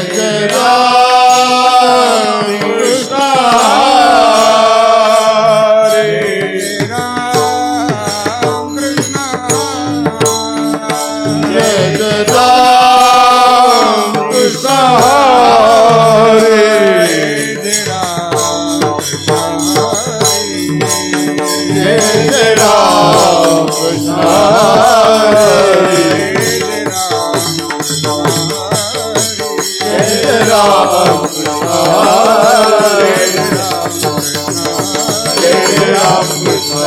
जय राम कृष्ण हरे राम कृष्ण जय जय राम कृष्ण हरे जय राम कृष्ण जय जय राम कृष्ण हरे जय राम कृष्ण हरे जय राम कृष्ण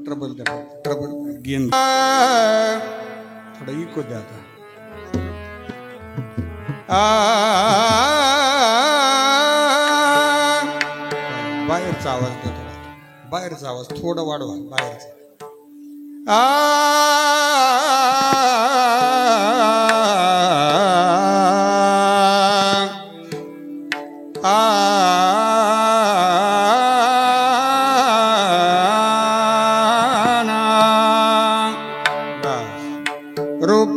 ट्रबल गेन थोड़ा इको द्या आता बाहेरचा आवाज द्या थोडा बाहेरचा आवाज थोडा वाढवा बाहेरचा रूप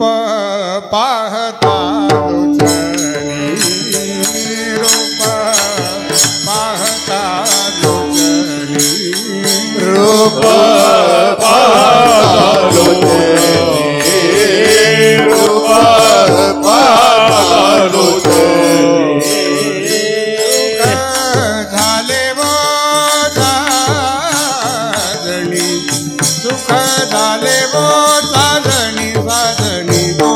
पाहता लोचनी रूप पाहता लोचनी रूप पाहता लोचनी रूप पाहता लोचनी झाले वो साजणी सुख झाले वो साजणी साजणी तो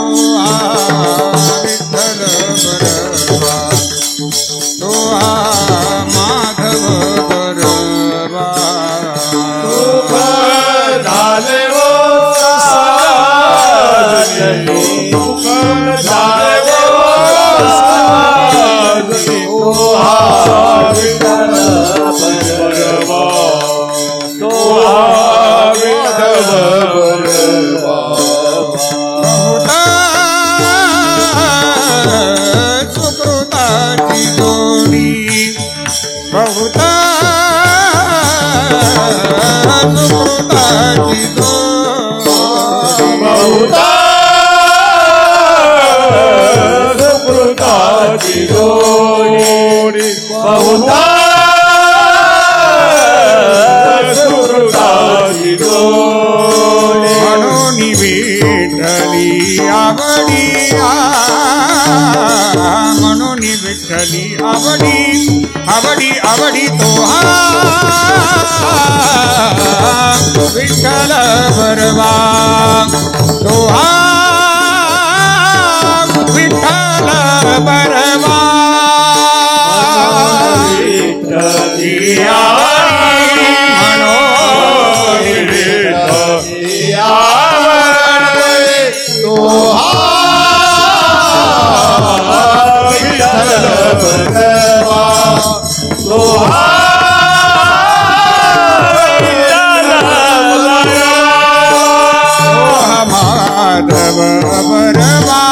विठ्ठल बरवा तो माधव बरवा सुख झाले वो साजणी सुख झाले वो साजणी तो विठ्ठल बरवा तो विठ्ठल बरवा सुकृताची जोडी बहुता सुकृताची जोडी बहुता सुकृताची जोडी बहुता सुकृताची जोडी म्हणून विठ्ठली आवडी म्हणून विठ्ठली आवडी आवडी आवडी तो विठ्ठल बरवा तो विठ्ठल बरवा विठ्ठली आवडी म्हणून विठ्ठली आवडी तो विठ्ठल बरवा तो माधव बरवा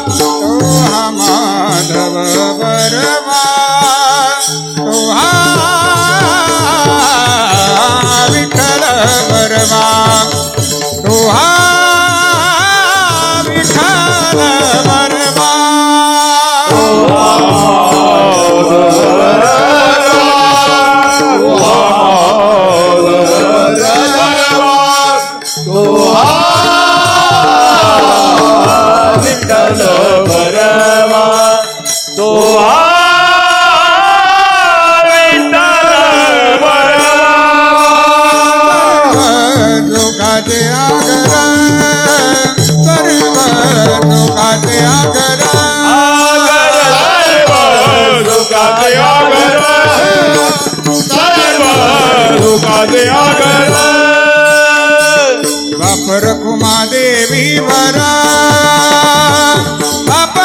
तो माधव बरवा तो विठ्ठल बरवा तो विठ्ठल बरवा विठ्ठल बरवा तो विठ्ठल बरवा दुखाचे आगर सर्व दुखाचे आगर दुखाचे आगर सर्व दुखाचे आगर बाप रखुमा देवी वरा बाप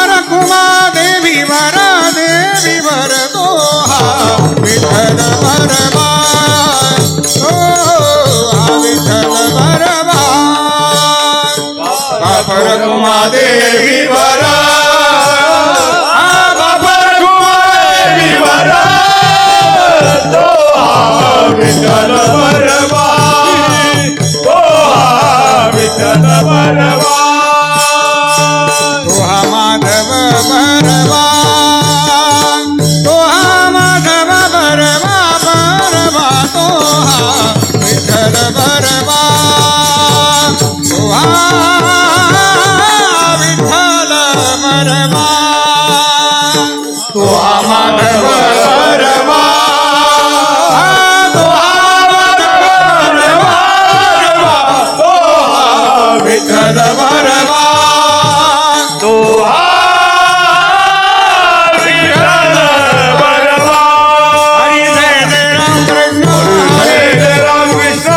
वरमा तो माधव वरमा विठ्ठल वरमा विठ्ठल वरमा हरी जय जय राम कृष्ण जय जय राम कृष्ण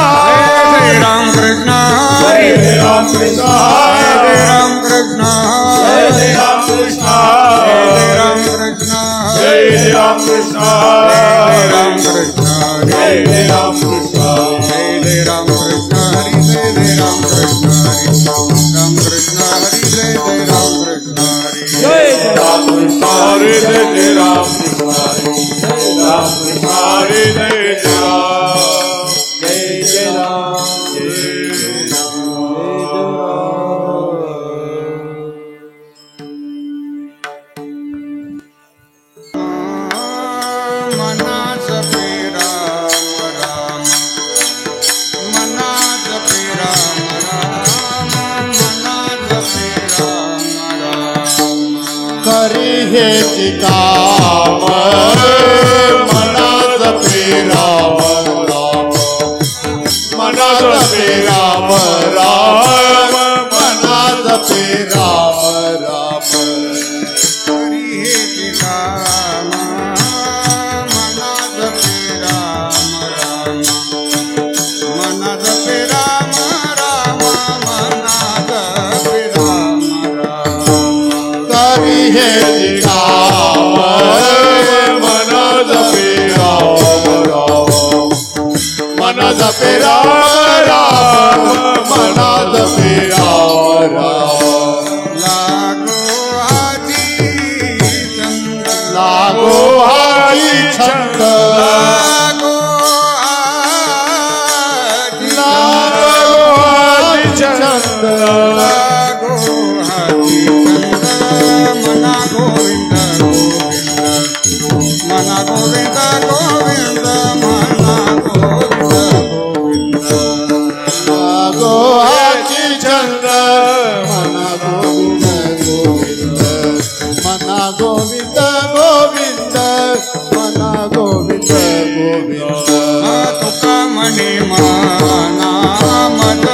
जय राम कृष्ण जय जय राम कृष्ण जय राम कृष्ण जय जय राम कृष्ण जय राम कृष्ण जय जय राम कृष्ण जय राम कृष्ण जय जय राम कृष्ण जय जय राम कृष्ण हरि जय जय राम कृष्ण हरि राम कृष्ण हरि जय जय राम कृष्ण हरि जय राम कृष्ण हरे जय जय राम कृष्ण हरे जय राम कृष्ण हरे जय जय राम जय जय राम जय मना जपे राम राम मना जपे राम राम मना जपे राम राम करी हे काम मना जपे राम राम मना जपे राम राम मना जपे राम राम हरि हे राम मना जपे राम राम मना जपे राम राम मना जपे राम राम करी हे काम मना जपे राम राम मना जपे राम राम मना जपे राम राम लागो आजी चंद्र लागो हारी चंद लागो आजी चंद्र मना गोविंद गोविंद मना गोविंद गोविंद मना गोविंद गोविंद लागो हारी चंद मना गोविंद गोविंद मना गोविंद गोविंद मना गोविंद गोविंद तुका मनी माना मद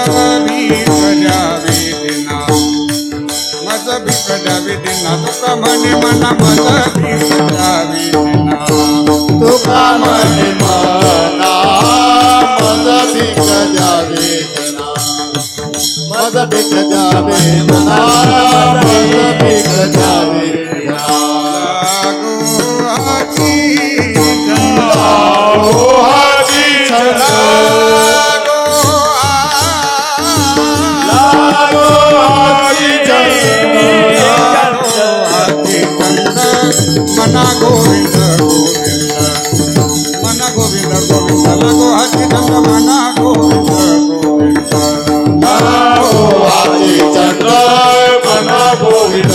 भीक जावे दिना मद भीक जावे दिना तुका मनी मना मद भीक जावे दिना तुका मनी मना मद भीक जावे जना मद भीक जावे मना मद भीक जावे जना लागो आजी लागो हारी लागो हारी चंद मना गोविंद गोविंद मना गोविंद गोविंद लगो हाथी चंद मना गोविंद गोविंद लागो हारी चंद मना गोविंद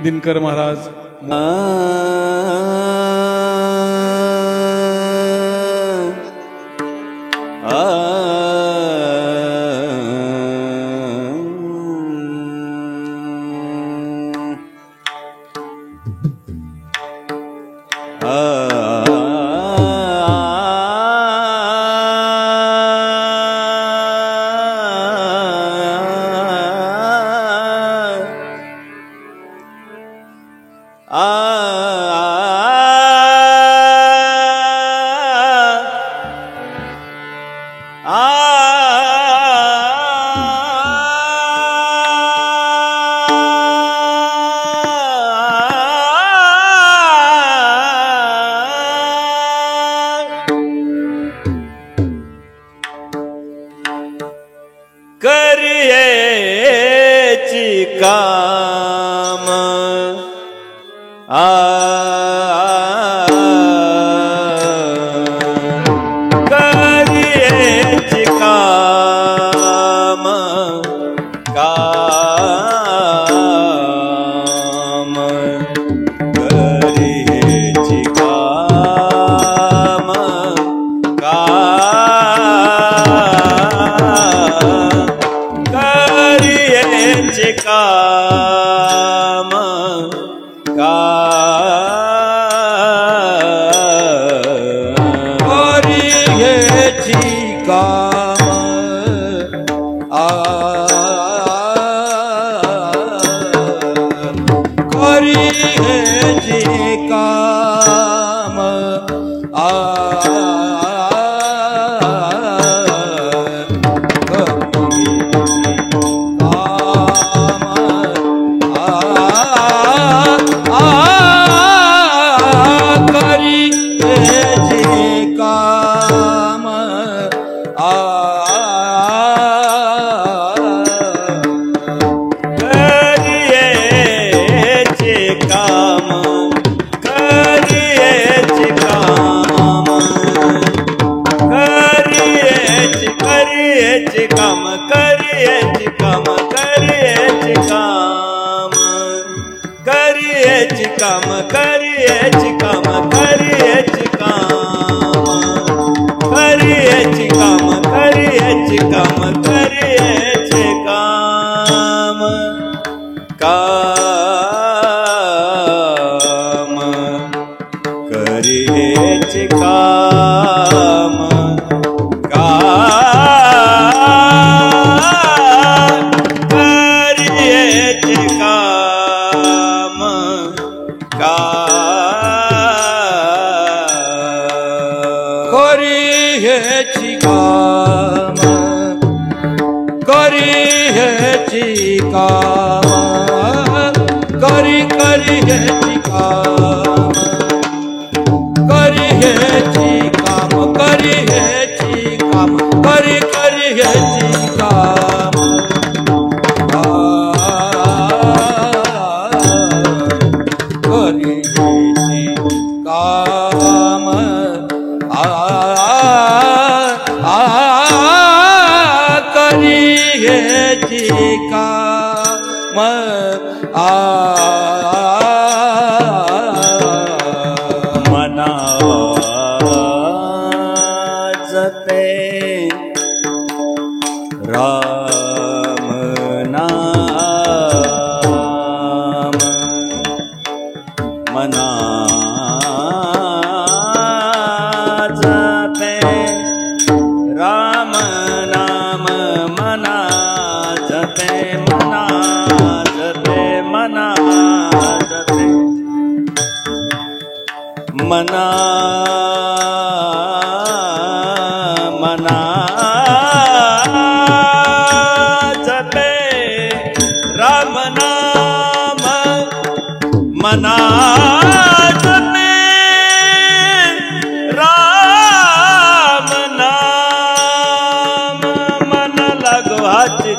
दिनकर महाराज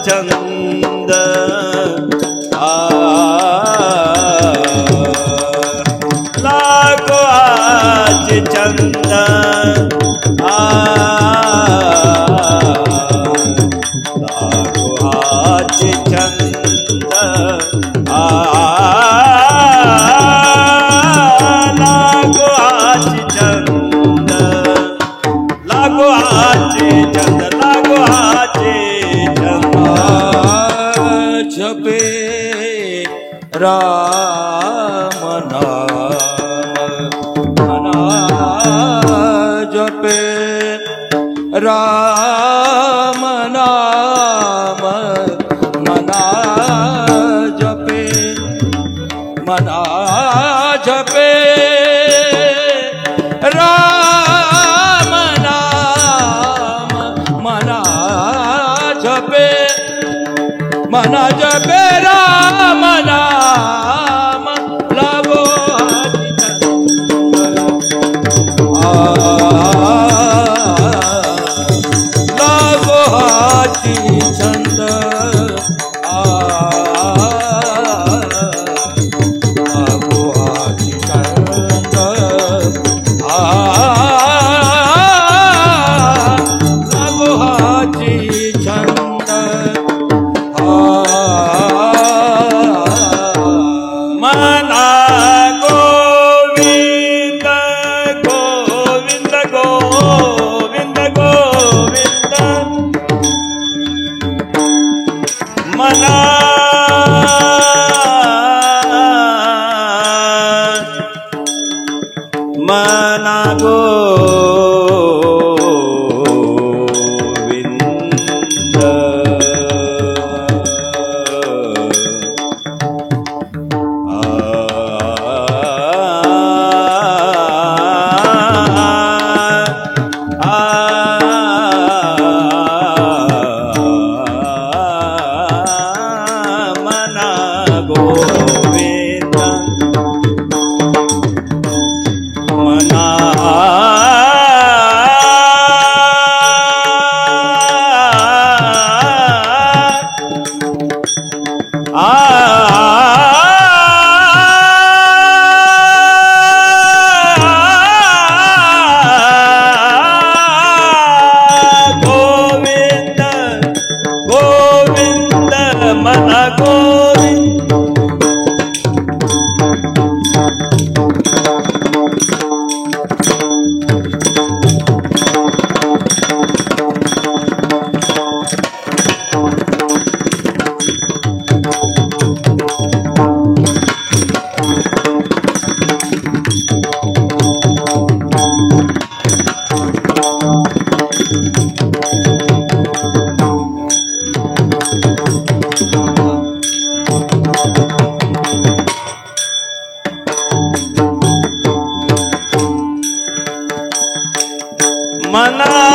चंद राम नाम मना जपे राम नाम मना जपे मना जपे राम नाम मना जपे मना जपे राम नाम लाभो लाभो हाती छंद लाभो हाती छंद लाभो हाती छंद मना गोविंद गोविंद गोविंद गोविंद मना मना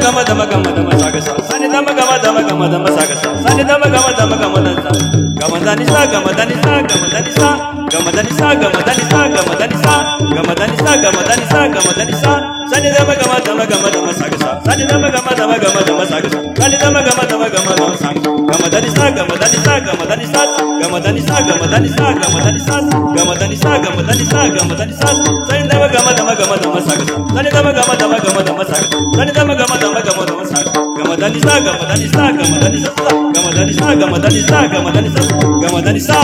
gama dama gama dama saga sa sani dama gama dama gama dama saga sa sani dama gama dama gama dama sa gama dani sa gama dani sa gama dani sa gama dani sa gama dani sa gama dani sa gama dani sa gama dani sa gama dani sa sani dama gama dama gama dama saga sa sani dama gama dama gama dama saga sa sani dama gama dama gama dama sa gama dani sa gama dani sa gama dani sa gama dani sa gama dani sa gama dani sa gama dani sa gama dani sa gama dani sa sani dama gama dama gama dama saga sa sani dama gama dama gama dama saga sani dama gama dama gama dama saga gama dani sa gama dani sa gama dani sa gama dani sa gama dani sa gama dani sa gama dani sa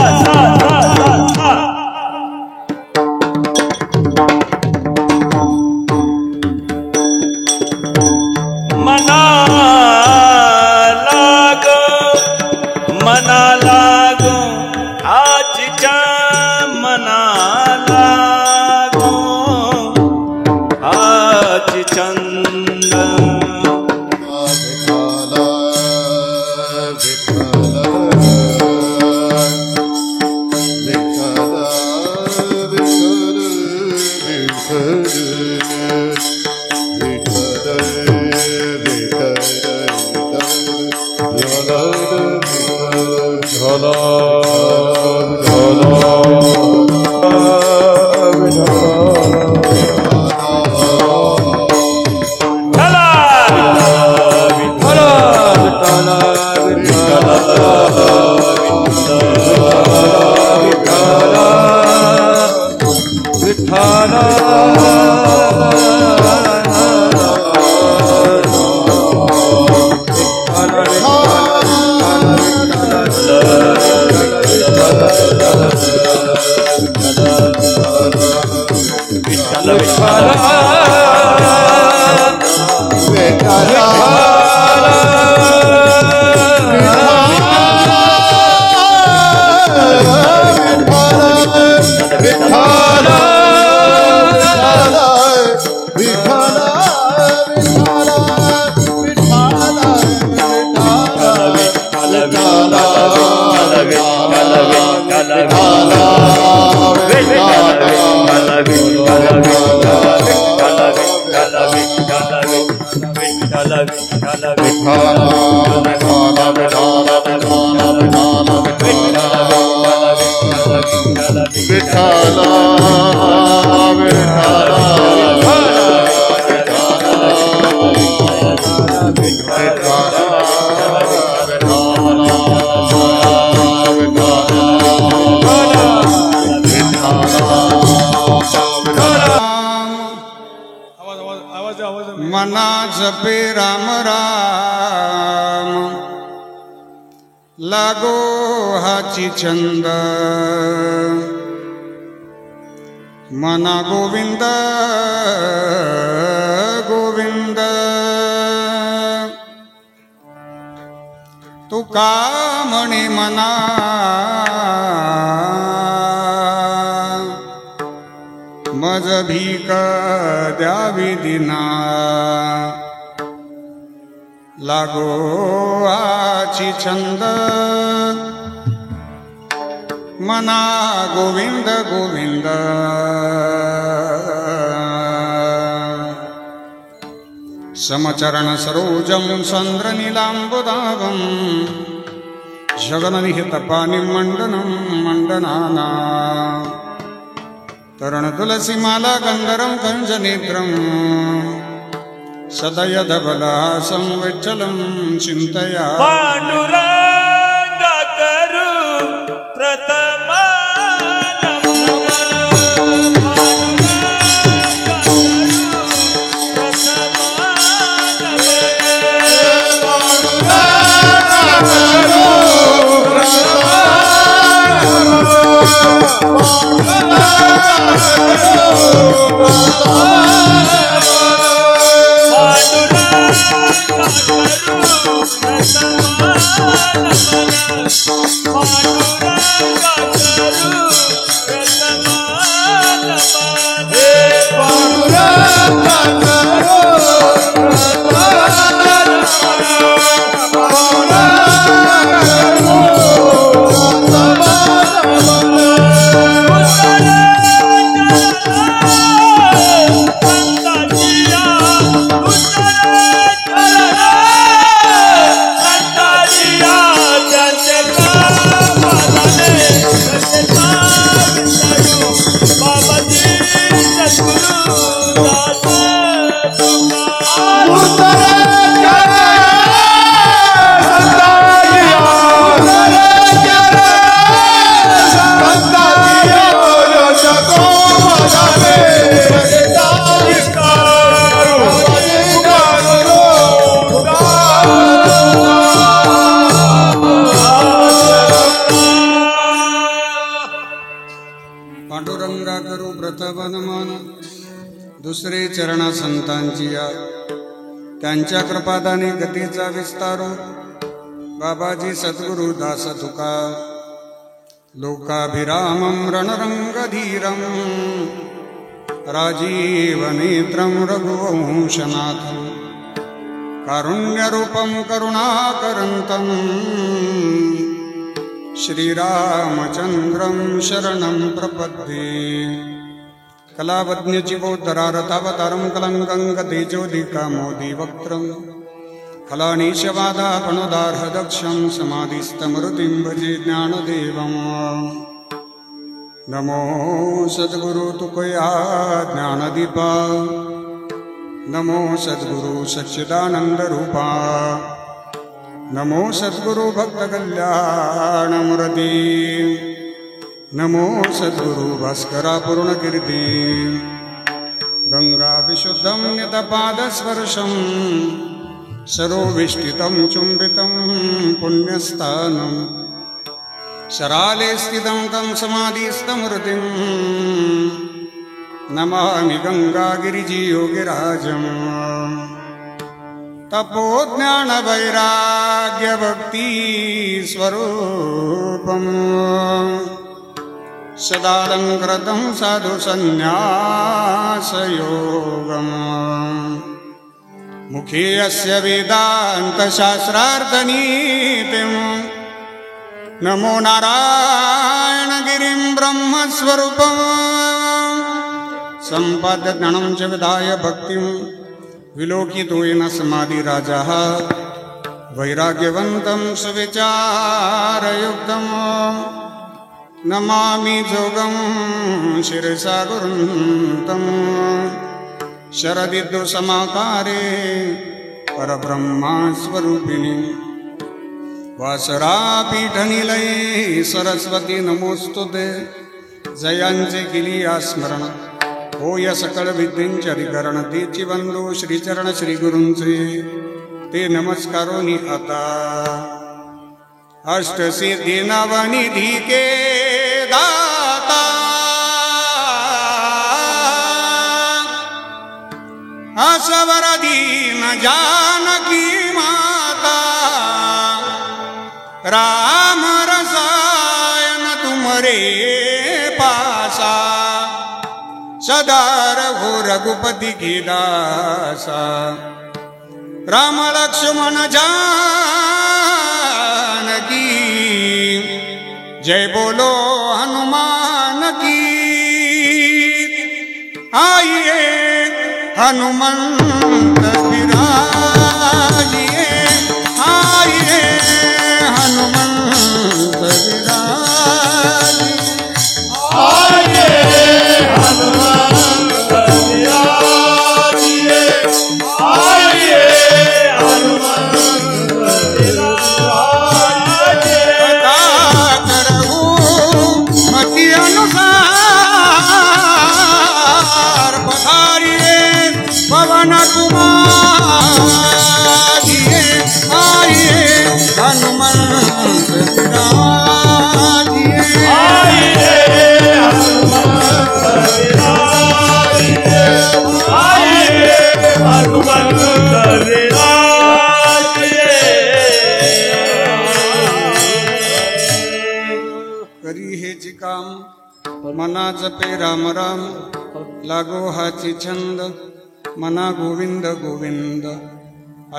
मना लागो आजच्या मना लागो आज चंद मना जपे राम राम लागो हाची चंद मना गोविंद गोविंद तुका म्हणे मना मज भीक द्यावी दिना लागो आची छंद मना गोविंद गोविंद समचरण सरोजम चंद्र नीलांबुदाभं जगन्निहित पानि मंडनं मंडनाना तरण तुलसी माला गंधरं कंजनेत्रं सदय धवलासं विठ्ठलं चिन्तया पांडुरंग करू प्रथमा Padura, संतांची या त्यांच्या कृपादाने गतीचा विस्तारो बाबाजी सद्गुरु दास तुका लोकाभिरामं रणरंगधीरं राजीवनेत्रं रघुवंशनाथं कारुण्यरूपं करुणाकरन्तं श्रीरामचन्द्रं शरणं प्रपद्ये कलावज्ञचिबोद्धरारथावतारं कलङ्कं तेजोदिकामोदिवक्त्रं फलानीशबाधापणोदार्हदक्षं समाधिस्तमृतिं भजे ज्ञानदेवम् नमो सद्गुरु तुकया ज्ञानदीपा नमो सद्गुरु सच्चिदानन्दरूपा नमो सद्गुरु भक्तकल्याणमूर्ति नमो सद्गुरु भास्करा पूर्णकीर्ति गंगा विशुद्धं नितपादस्पर्शं सरोविष्टितं चुम्बितं पुण्यस्थानं शराले स्थितं तं समाधिस्थमूर्तिं नमामि गंगागिरिजियोगिराजम् तपोज्ञानवैराग्यभक्ति स्वरूपम् सदालङ्कृतं साधु सन्न्यासयोगम् मुखे अस्य वेदान्तशास्त्रार्थनीतिम् नमो नारायणगिरिं ब्रह्मस्वरूपम् सम्पाद्य ज्ञानं च विधाय भक्तिं विलोकितो येन समाधिराजः वैराग्यवन्तं सुविचारयुक्तं नमामि जोगं शिरसा गुरुन्तं शरदिदुसमाकारे परब्रह्मस्वरूपिणी वासरापीठनिलये सरस्वती नमोस्तुते जयांचे केली स्मरण होय सकळ विद्येंचे अधिकरण तेची वंदो श्रीचरण श्री गुरूंचे ते नमस्कारोनी आता अष्टसिद्धी नवनिधी के दाता असवर दीन जानकी माता राम रसायन तुमरे पासा सदार हो रघुपति की दासा राम लक्ष्मण जानकी जय बोलो हनुमान की आइए हनुमंत विराजिए आइए हनुमंत विराजिए आइए हनुमंत विराजिए आइए हनुमंत विराजिए कथा करहूं मति अनुसार पधारिए पवन कुमार जिए आइए हनुमंत विराजिए आइए हनुमंत विराजिए आइए हनुमंत विराजिए करी हेची काम मना जपे राम राम लागो हाची छंद मना गोविंद गोविंद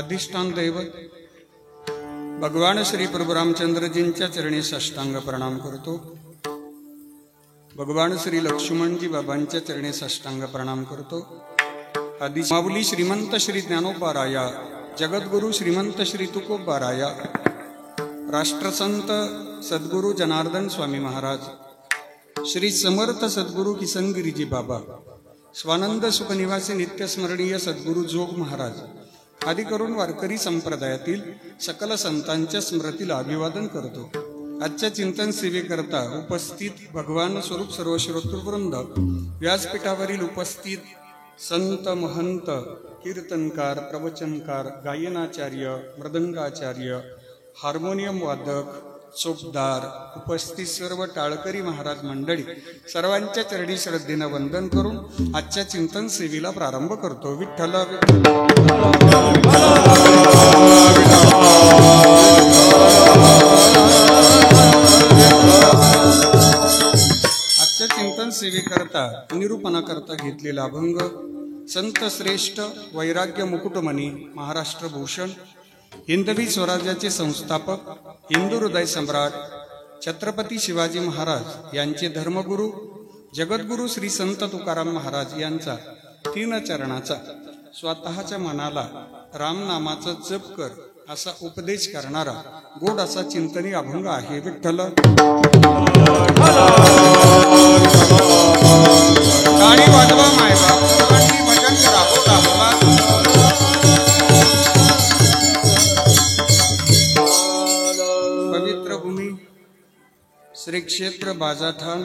अधिष्ठान दैवत भगवान श्री प्रभू रामचंद्रजींच्या चरणी साष्टांग प्रणाम करतो भगवान श्री लक्ष्मणजी बाबांच्या चरणी साष्टांग प्रणाम करतो आदि माऊली श्रीमंत श्री ज्ञानोबाराया जगद्गुरु श्रीमंत श्री तुकोबाराया राष्ट्रसंत सद्गुरु जनार्दन स्वामी महाराज श्री समर्थ सद्गुरु किसनगिरीजी बाबा स्वानंद सुखनिवासी नित्यस्मरणीय सद्गुरु जोग महाराज आदी करून वारकरी संप्रदायातील सकल संतांच्या स्मृतीला अभिवादन करतो। आजच्या चिंतन सेवेकरता उपस्थित भगवान स्वरूप सर्व श्रोतृवृंद, व्यासपीठावरील उपस्थित संत महंत, कीर्तनकार, प्रवचनकार, गायनाचार्य, मृदंगाचार्य, हार्मोनियम वादक, चोपदार, उपस्थित सर्व टाळकरी महाराज मंडळी सर्वांच्या चरणी श्रद्धेनं वंदन करून आजच्या चिंतन सेवेला प्रारंभ करतो. विठ्ठल आजच्या चिंतन सेवेकरता निरूपणाकरता घेतलेला अभंग संत श्रेष्ठ वैराग्य मुकुटमणी महाराष्ट्र भूषण हिंदवी स्वराज्याचे संस्थापक हिंदू हृदय सम्राट छत्रपती शिवाजी महाराज यांचे धर्मगुरू जगद्गुरू श्री संत तुकाराम महाराज यांचा 3 चरणाचा स्वतःच्या मनाला रामनामाचा जप कर असा उपदेश करणारा गोड असा चिंतनी अभंग आहे. विठ्ठल गाडी वाजवा मायबा भजन करा. पवित्र भूमी श्री क्षेत्र बाजाठाण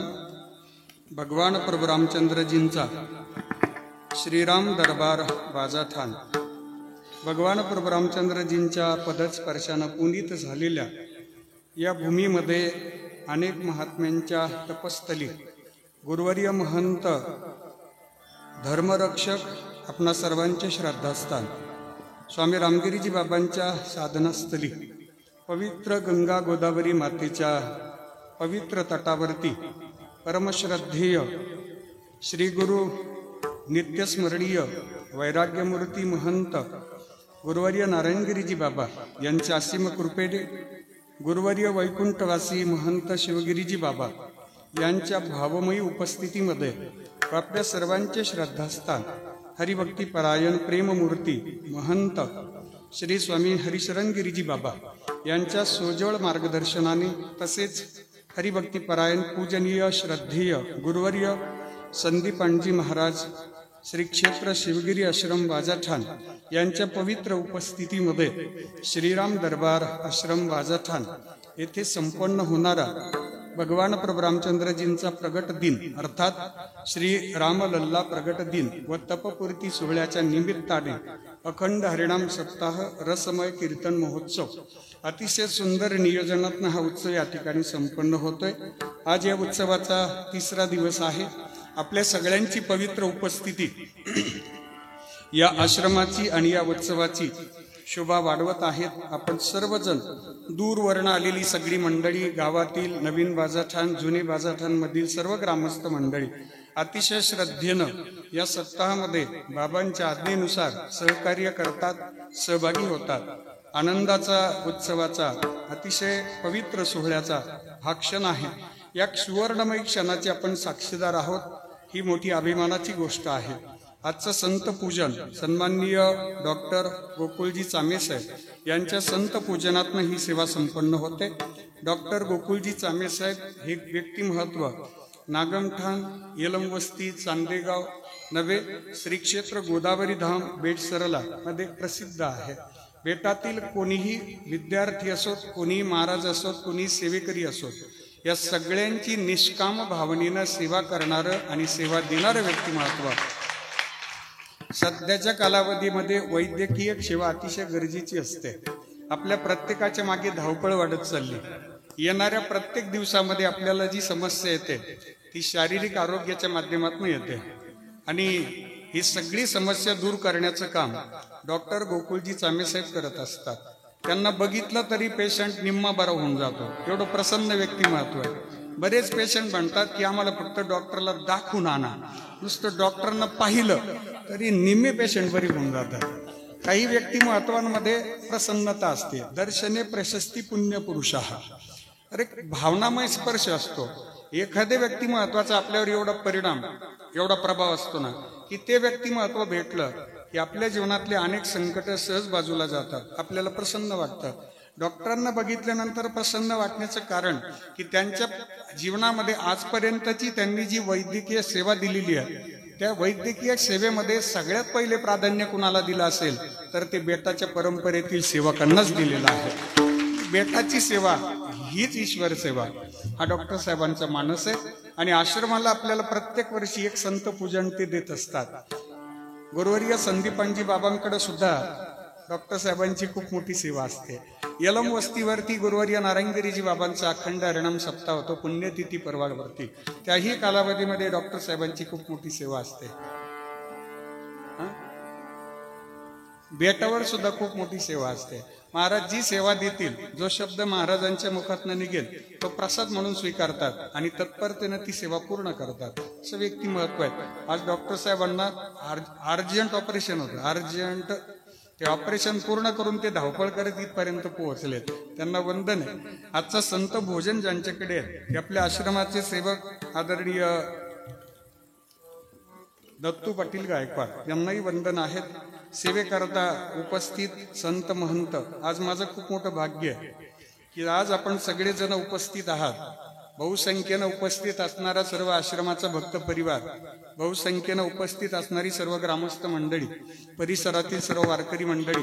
भगवान प्रभू रामचंद्रजींचा श्रीराम दरबार बाजाठाण भगवान प्रभू रामचंद्रजींच्या पदस्पर्शानं पुनीत झालेल्या या भूमीमध्ये अनेक महात्म्यांच्या तपस्थली गुरुवर्य महंत धर्मरक्षक आपणा सर्वांचे श्रद्धास्थान स्वामी रामगिरीजी बाबांच्या साधनास्थली पवित्र गंगा गोदावरी मातेच्या पवित्र तटावरती परमश्रद्धेय श्री गुरु नित्यस्मरणीय वैराग्यमूर्ती महंत गुरुवर्य नारायणगिरीजी बाबा यांच्या असीम कृपेने गुरुवर्य वैकुंठवासी महंत शिवगिरीजी बाबा यांच्या भावमयी उपस्थितीमध्ये आपल्या सर्वांचे श्रद्धास्थान हरिभक्ती परायण प्रेममूर्ती महंत श्री स्वामी हरिशरणगिरीजी बाबा यांच्या सोजवळ मार्गदर्शनाने तसेच हरिभक्ती परायण पूजनीय श्रद्धेय गुरुवर्य संदीपानजी महाराज श्री क्षेत्र शिवगिरी आश्रम बाजाठाण यांच्या पवित्र उपस्थितीमध्ये श्रीराम दरबार आश्रम बाजाठाण येथे संपन्न होणारा भगवान प्रभू रामचंद्रजींचा प्रगट दिन अर्थात श्री रामलल्ला प्रगट दिन व तपपूर्ती सोहळ्याच्या निमित्ताने अखंड हरिनाम सप्ताह रसमय कीर्तन महोत्सव अतिशय सुंदर नियोजनातून हा उत्सव या ठिकाणी संपन्न होतोय. आज या उत्सवाचा 3रा दिवस आहे. आपल्या सगळ्यांची पवित्र उपस्थिती या आश्रमाची आणि या उत्सवाची शोभा वाढवत आहेत. आपण सर्वजण दूरवरून आलेली सगळी मंडळी, गावातील नवीन बाजाठाण जुने बाजाठाण मधील सर्व ग्रामस्थ मंडळी अतिशय श्रद्धेनं या सप्ताहामध्ये बाबांच्या आज्ञेनुसार सहकार्य करतात, सहभागी होतात. आनंदाचा उत्सवाचा अतिशय पवित्र सोहळ्याचा हा क्षण आहे. या सुवर्णमय क्षणाचे आपण साक्षीदार आहोत. ही मोठी अभिमानाची गोष्ट आहे. आजचं संत पूजन सन्माननीय डॉक्टर गोकुळजी चामेसाहेब यांच्या संत पूजनातनं ही सेवा संपन्न होते. डॉक्टर गोकुळजी चामेसाहेब हे व्यक्तिमहत्व नागमठाण येलमवस्ती चांदेगाव नवे श्री क्षेत्र गोदावरी धाम बेटसरला मध्ये प्रसिद्ध आहे. बेटातील कोणीही विद्यार्थी असोत, कोणी महाराज असोत, कोणी सेवेकरी असोत, या सगळ्यांची निष्काम भावनेनं सेवा करणारं आणि सेवा देणारं व्यक्तिमत्व. सध्याच्या कालावधीमध्ये वैद्यकीय सेवा अतिशय गरजेची असते. आपल्या प्रत्येकाच्या मागे धावपळ वाढत चालली. येणाऱ्या प्रत्येक दिवसामध्ये आपल्याला जी समस्या येते ती शारीरिक आरोग्याच्या माध्यमातून येते आणि ही सगळी समस्या दूर करण्याचं काम डॉक्टर गोकुळजी चामेसाहेब करत असतात. त्यांना बघितलं तरी पेशंट निम्मा बरा होऊन जातो. एवढं प्रसन्न व्यक्तिमत्व आहे. बरेच पेशंट म्हणतात की आम्हाला फक्त डॉक्टरला दाखवून आणा. नुसतं डॉक्टरांना पाहिलं तरी निम्मे पेशंट बरी होऊन जातात. काही व्यक्तिमत्वांमध्ये प्रसन्नता असते. दर्शने प्रशस्ती पुण्य पुरुषाः. अरे भावनामय स्पर्श असतो. एखाद्या व्यक्तिमत्वाचा आपल्यावर एवढा परिणाम, एवढा प्रभाव असतो ना की ते व्यक्तिमत्व भेटलं की आपल्या जीवनातले अनेक संकट सहज बाजूला जातात. आपल्याला प्रसन्न वाटतं. डॉक्टरांना बघितल्यानंतर प्रसन्न वाटण्याचं कारण की त्यांच्या जीवनामध्ये आजपर्यंतची त्यांनी जी वैद्यकीय सेवा दिलेली आहे त्या वैद्यकीय सेवेमध्ये सगळ्यात पहिले प्राधान्य कुणाला दिलं असेल तर ते बेटाच्या परंपरेतील सेवकांनाच दिलेलं आहे. बेटाची सेवा हीच ईश्वर सेवा हा डॉक्टर साहेबांचा मानस आहे. आणि आश्रमाला आपल्याला प्रत्येक वर्षी एक संत पूजन ते देत असतात. गुरुवर्य संदीपानजी बाबांकडे सुद्धा डॉक्टर साहेबांची खूप मोठी सेवा असते. यलम वस्तीवरती गुरुवर्य नारायणगिरीजी बाबांचा अखंड हरिनाम सप्ताह होतो पुण्यतिथी पर्वावरती. त्याही कालावधीमध्ये डॉक्टर साहेबांची खूप मोठी सेवा असते. बेटावर सुद्धा खूप मोठी सेवा असते. महाराज जी सेवा देतील, जो शब्द महाराजांच्या मुखातनं निघेल तो प्रसाद म्हणून स्वीकारतात आणि तत्परतेनं ती सेवा पूर्ण करतात. असं व्यक्ती महत्व आहे. आज डॉक्टर साहेबांना अर्जंट ऑपरेशन होतं. अर्जंट ते ऑपरेशन पूर्ण करून ते धावपळ करत इथपर्यंत पोहोचलेत. त्यांना वंदन आहे. आजचा संत भोजन ज्यांच्याकडे आहे ते आपल्या आश्रमाचे सेवक आदरणीय दत्तू पाटील गायकवाड यांनाही वंदन आहेत. सेवेकरता उपस्थित संत महंत, आज माझं खूप मोठं भाग्य आहे की आज आपण सगळेजण उपस्थित आहात. बहुसंख्येनं उपस्थित असणारा सर्व आश्रमाचा भक्त परिवार, बहुसंख्येनं उपस्थित असणारी सर्व ग्रामस्थ मंडळी, परिसरातील सर्व वारकरी मंडळी,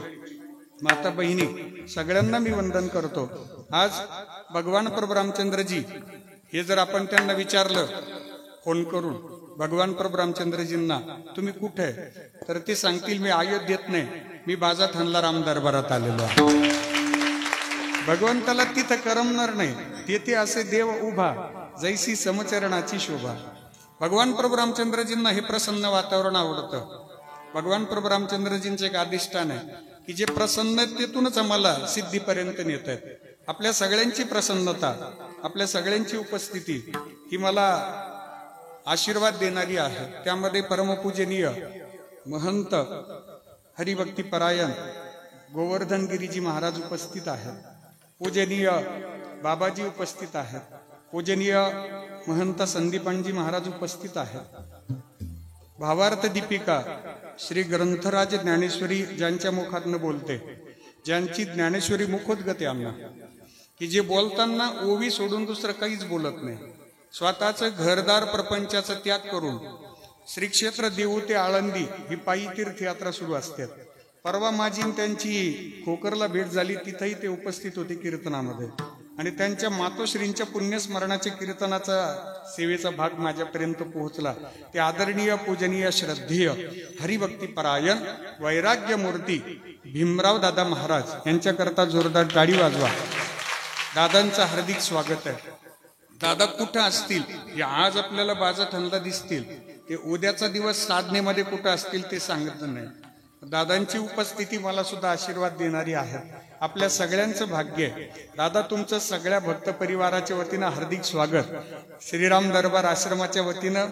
माता बहिणी, सगळ्यांना मी वंदन करतो. आज भगवान प्रभू रामचंद्रजी हे जर आपण त्यांना विचारलं फोन करून, भगवान प्रभू रामचंद्रजींना तुम्ही कुठे आहे, तर ते सांगतील मी अयोध्येत नाही, मी बाजा थानला राम दरबारात आलेलो आहे. भगवंताला तिथं करमणार नाही. तेथे असे देव उभा जैसी समचरणाची शोभा. भगवान प्रभू रामचंद्रजींना हे प्रसन्न वातावरण आवडतं. भगवान प्रभू रामचंद्रजींचे एक अधिष्ठान आहे की जे प्रसन्नतेतूनच आम्हाला सिद्धीपर्यंत नेत आहेत. आपल्या सगळ्यांची प्रसन्नता, आपल्या सगळ्यांची उपस्थिती ही मला आशीर्वाद देणारी आहे. त्यामध्ये परमपूजनीय महंत हरिभक्ती परायण गोवर्धन गिरीजी महाराज उपस्थित आहेत. पूजनीय बाबाजी उपस्थित आहेत. पूजनीय महंत संदीपानजी महाराज उपस्थित आहेत. भावार्थ दीपिका श्री ग्रंथराज ज्ञानेश्वरी ज्यांच्या मुखातनं बोलते, ज्यांची ज्ञानेश्वरी मुखोद्गत आहे आम्हाला, की जे बोलताना ओवी सोडून दुसरं काहीच बोलत नाही. स्वतःचं घरदार प्रपंचाचा त्याग करून श्री क्षेत्र देऊ ते आळंदी ही पायी तीर्थयात्रा सुरू असते. परवा माझी त्यांची खोकरला भेट झाली, तिथेही ते उपस्थित होते कीर्तनामध्ये आणि त्यांच्या मातोश्रींच्या पुण्यस्मरणाच्या कीर्तनाचा सेवेचा भाग माझ्यापर्यंत पोहोचला. ते आदरणीय पूजनीय श्रद्धेय हरिभक्ती परायण वैराग्य मूर्ती भीमराव दादा महाराज यांच्याकरता जोरदार टाळी वाजवा. दादांचं हार्दिक स्वागत आहे. दादा कुठं असतील हे आज आपल्याला बाजाथानला दिसतील, ते उद्याचा दिवस साधनेमध्ये कुठं असतील ते सांगत नाही. दादांची उपस्थिती मला सुद्धा आशीर्वाद देणारी आहे. आपल्या सगळ्यांचं भाग्य आहे. दादा तुमचं सगळ्या भक्त परिवाराच्या वतीनं हार्दिक स्वागत. श्रीराम दरबार आश्रमाच्या वतीनं,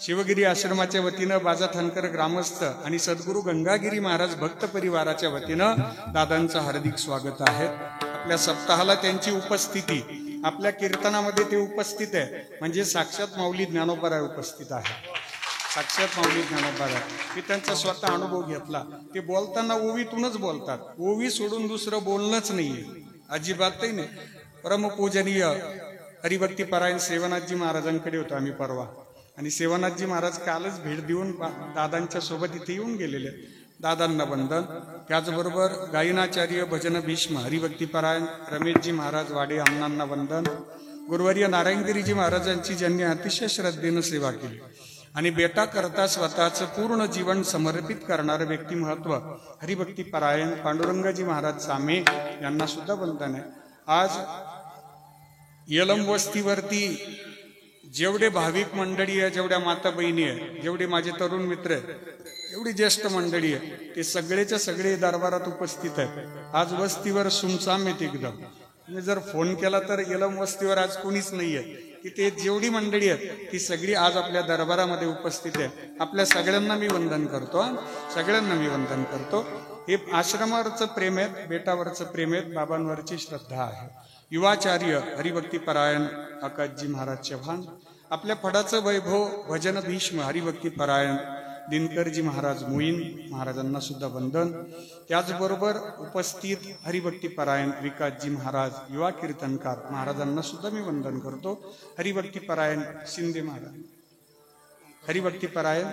शिवगिरी आश्रमाच्या वतीनं, बाजाथानकर ग्रामस्थ आणि सद्गुरू गंगागिरी महाराज भक्त परिवाराच्या वतीनं दादांचं हार्दिक स्वागत आहे. आपल्या सप्ताहाला त्यांची उपस्थिती, आपल्या कीर्तनामध्ये ते उपस्थित आहे म्हणजे साक्षात माऊली ज्ञानोबा उपस्थित आहे. साक्षात माऊली ज्ञानोबा, मी त्यांचा स्वतः अनुभव घेतला. ते बोलताना ओवीतूनच बोलतात. ओवी सोडून दुसरं बोलणंच नाहीये, अजिबातही नाही. परमपूजनीय हरिभक्ती परायण सेवनाथजी महाराजांकडे होतो आम्ही परवा, आणि सेवनाथजी महाराज कालच भेट देऊन दादांच्या सोबत इथे येऊन गेलेले. दादांना वंदन. त्याचबरोबर गायनाचार्य भजन भीष्म हरिभक्ती परायण रमेशजी महाराज वाडे अण्णांना वंदन. गुरुवर्य नारायणगिरीजी महाराजांची ज्यांनी अतिशय श्रद्धेनं सेवा केली आणि बेटा करता स्वतःचं पूर्ण जीवन समर्पित करणारं व्यक्तिमत्व हरिभक्ती परायण पांडुरंगजी महाराज सामे यांना सुद्धा वंदन आहे. आज यलम वस्तीवरती जेवढे भाविक मंडळी आहे, जेवढ्या माता बहिणी आहे, जेवढे माझे तरुण मित्र आहेत, एवढी ज्येष्ठ मंडळी आहे, ते सगळेच्या सगळे दरबारात उपस्थित आहेत. आज वस्तीवर सुमसाम आहेत एकदम. मी जर फोन केला तर यलम वस्तीवर आज कोणीच नाहीये, की ते जेवढी मंडळी आहेत ती सगळी आज आपल्या दरबारामध्ये उपस्थित आहे. आपल्या सगळ्यांना मी वंदन करतो, सगळ्यांना मी वंदन करतो. हे आश्रमावरचं प्रेम आहे, बेटावरचं प्रेम आहे, बाबांवरची श्रद्धा आहे. युवाचार्य हरिभक्ती परायण आकाशजी महाराज चव्हाण, आपल्या फडाचं वैभव भजन भीष्म हरिभक्ती परायण दिनकरजी महाराज मोईन महाराजांना सुद्धा वंदन. त्याचबरोबर उपस्थित हरिभक्ती परायण विकासजी महाराज युवा कीर्तनकार महाराजांना सुद्धा मी वंदन करतो. हरिभक्ती परायण शिंदे महाराज, हरिभक्ती परायण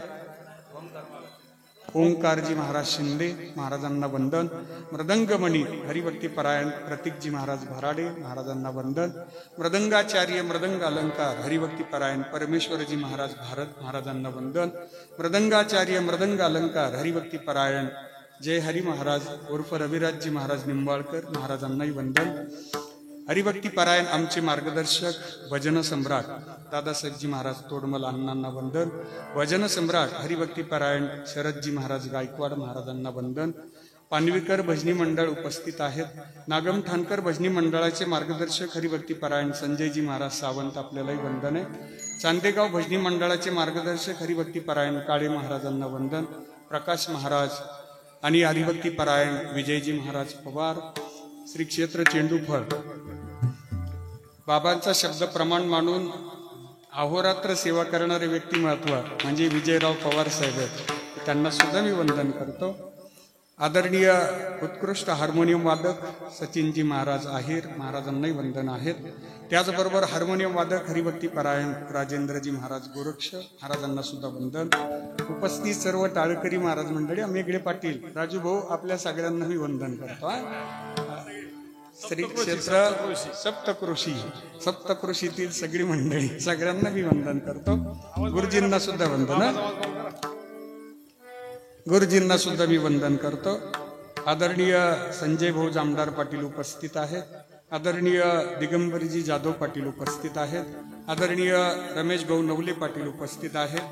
ओंकारजी महाराज शिंदे महाराजांना वंदन. मृदंगमणी हरिभक्ती परायण प्रतीकजी महाराज भराडे महाराजांना वंदन. मृदंगाचार्य मृदंग अलंकार हरिभक्ती परायण परमेश्वरजी महाराज भारत महाराजांना वंदन. मृदंगाचार्य मृदंग अलंकार हरिभक्ती परायण जय हरी महाराज उर्फ रविराजजी महाराज निंबाळकर महाराजांनाही वंदन. हरिभक्ती पारायण आमचे मार्गदर्शक भजन सम्राट दादासाहेबजी महाराज तोडमल अण्णांना वंदन. भजन सम्राट हरिभक्ती पारायण शरदजी महाराज गायकवाड महाराजांना वंदन. पानवीकर भजनी मंडळ उपस्थित आहेत. नागम ठाणकर भजनी मंडळाचे मार्गदर्शक हरिभक्ती पारायण संजयजी महाराज सावंत आपल्यालाही वंदन आहे. चांदेगाव भजनी मंडळाचे मार्गदर्शक हरिभक्ती पारायण काळे महाराजांना वंदन. प्रकाश महाराज आणि हरिभक्ती पारायण विजयजी महाराज पवार. श्री क्षेत्र चेंडूफळ बाबांचा शब्द प्रमाण मानून अहोरात्र सेवा करणारे व्यक्तिमत्व म्हणजे विजयराव पवार साहेब, त्यांना सुद्धा मी वंदन करतो. आदरणीय उत्कृष्ट हार्मोनियम वादक सचिनजी महाराज आहेर महाराजांनाही वंदन आहेत. त्याचबरोबर हार्मोनियम वादक हरिभक्ती पारायण राजेंद्रजी महाराज गोरक्ष महाराजांना सुद्धा वंदन. उपस्थित सर्व टाळकरी महाराज मंडळी, मेघडे पाटील राजू भाऊ आपल्या सगळ्यांनाही वंदन करतो. श्री क्षेत्र सप्तकृषीतील सगळी मंडळी सगळ्यांना मी वंदन करतो. गुरुजींना सुद्धा वंदन, गुरुजींना सुद्धा मी वंदन करतो. आदरणीय संजय भाऊ जामदार पाटील उपस्थित आहेत. आदरणीय दिगंबरजी जाधव पाटील उपस्थित आहेत. आदरणीय रमेश भाऊ नवले पाटील उपस्थित आहेत.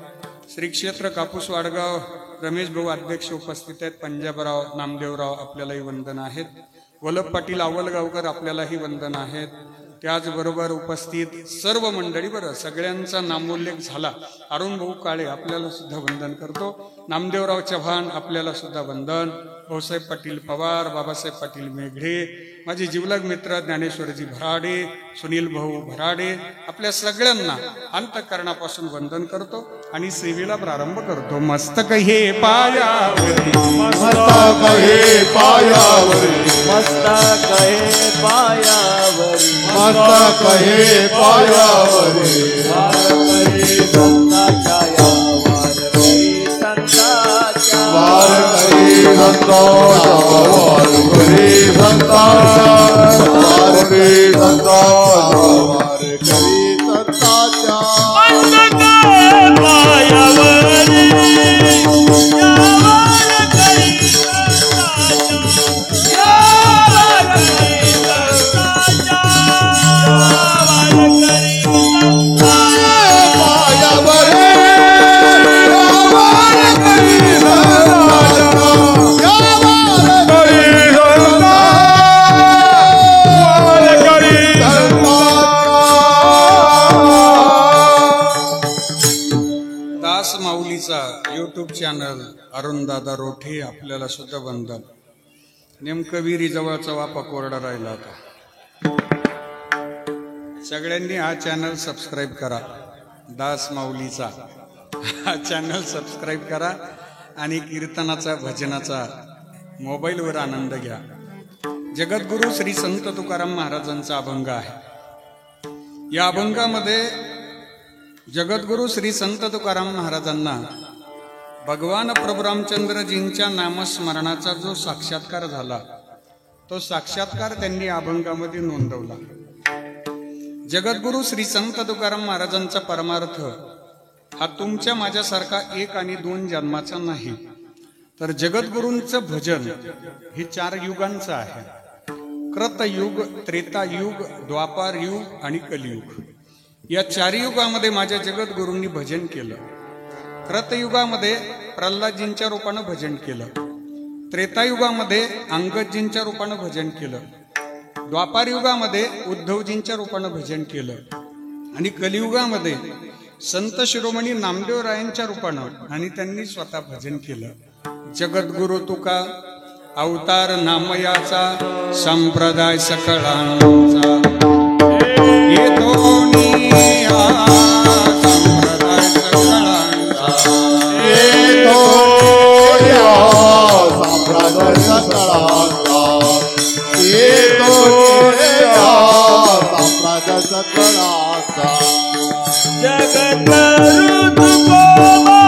श्री क्षेत्र कापूस वाडगाव रमेश भाऊ अध्यक्ष उपस्थित आहेत. पंजाबराव नामदेवराव आपल्यालाही वंदन आहेत. वल्लभ पाटील आवलगावकर आपल्यालाही वंदन आहेत. त्याचबरोबर उपस्थित सर्व मंडळी, बरं सगळ्यांचा नामोल्लेख झाला. अरुण भाऊ काळे आपल्याला सुद्धा वंदन करतो. नामदेवराव चव्हाण आपल्याला सुद्धा वंदन. भाऊसाहेब पाटील पवार, बाबासाहेब पाटील मेघडे, माझे जिवलग मित्र ज्ञानेश्वरजी भराडे, सुनील भाऊ भराडे, आपल्या सगळ्यांना अंतःकरणापासून वंदन करतो आणि सेवेला प्रारंभ करतो. मस्तक हे पायावरी, मस्तक हे पायावरी, मस्तक हे पायावरी, मस्तक हे पायावरी, वारकरी संतांच्या, वारकरी संतांच्या, वारकरी संतांच्या, वारकरी संतांच्या, मस्तक पायावरी, यूट्यूब चॅनल अरुण दादा रोठे आपल्याला सुद्धा वंदन. नेमकं विहिरी जवळचा वापा कोरडा राहिला होता. सगळ्यांनी हा चॅनल सबस्क्राईब करा. दास माऊलीचा हा चॅनल सबस्क्राईब करा आणि कीर्तनाचा भजनाचा मोबाईलवर आनंद घ्या. जगद्गुरु श्री संत तुकाराम महाराजांचा अभंग आहे. या अभंगामध्ये जगद्गुरु श्री संत तुकाराम महाराजांना भगवान प्रभू रामचंद्रजींच्या नामस्मरणाचा जो साक्षात्कार झाला तो साक्षात्कार त्यांनी अभंगामध्ये नोंदवला. जगद्गुरु श्री संत तुकाराम महाराजांचा परमार्थ हा तुमच्या माझ्यासारखा एक आणि दोन जन्माचा नाही, तर जगद्गुरूंचं भजन हे 4 युगांचं आहे. कृतयुग, त्रेतायुग, द्वापार युग आणि कलियुग. या 4 युगामध्ये माझ्या जगद्गुरूंनी भजन केलं. कृतयुगामध्ये प्रल्हादजींच्या रूपानं भजन केलं. त्रेतायुगामध्ये अंगदजींच्या रूपानं भजन केलं. द्वापार युगामध्ये उद्धवजींच्या रूपानं भजन केलं. आणि कलियुगामध्ये संत शिरोमणी नामदेवरायांच्या रूपानं आणि त्यांनी स्वतः भजन केलं. जगद्गुरु तुका अवतार नामयाचा संप्रदाय सकळांचा येतो संप्रदाय सकळांचा येतो संप्रदाय सकळांचा येतो संप्रदाय सकळांचा जगद्गुरु तुकोबा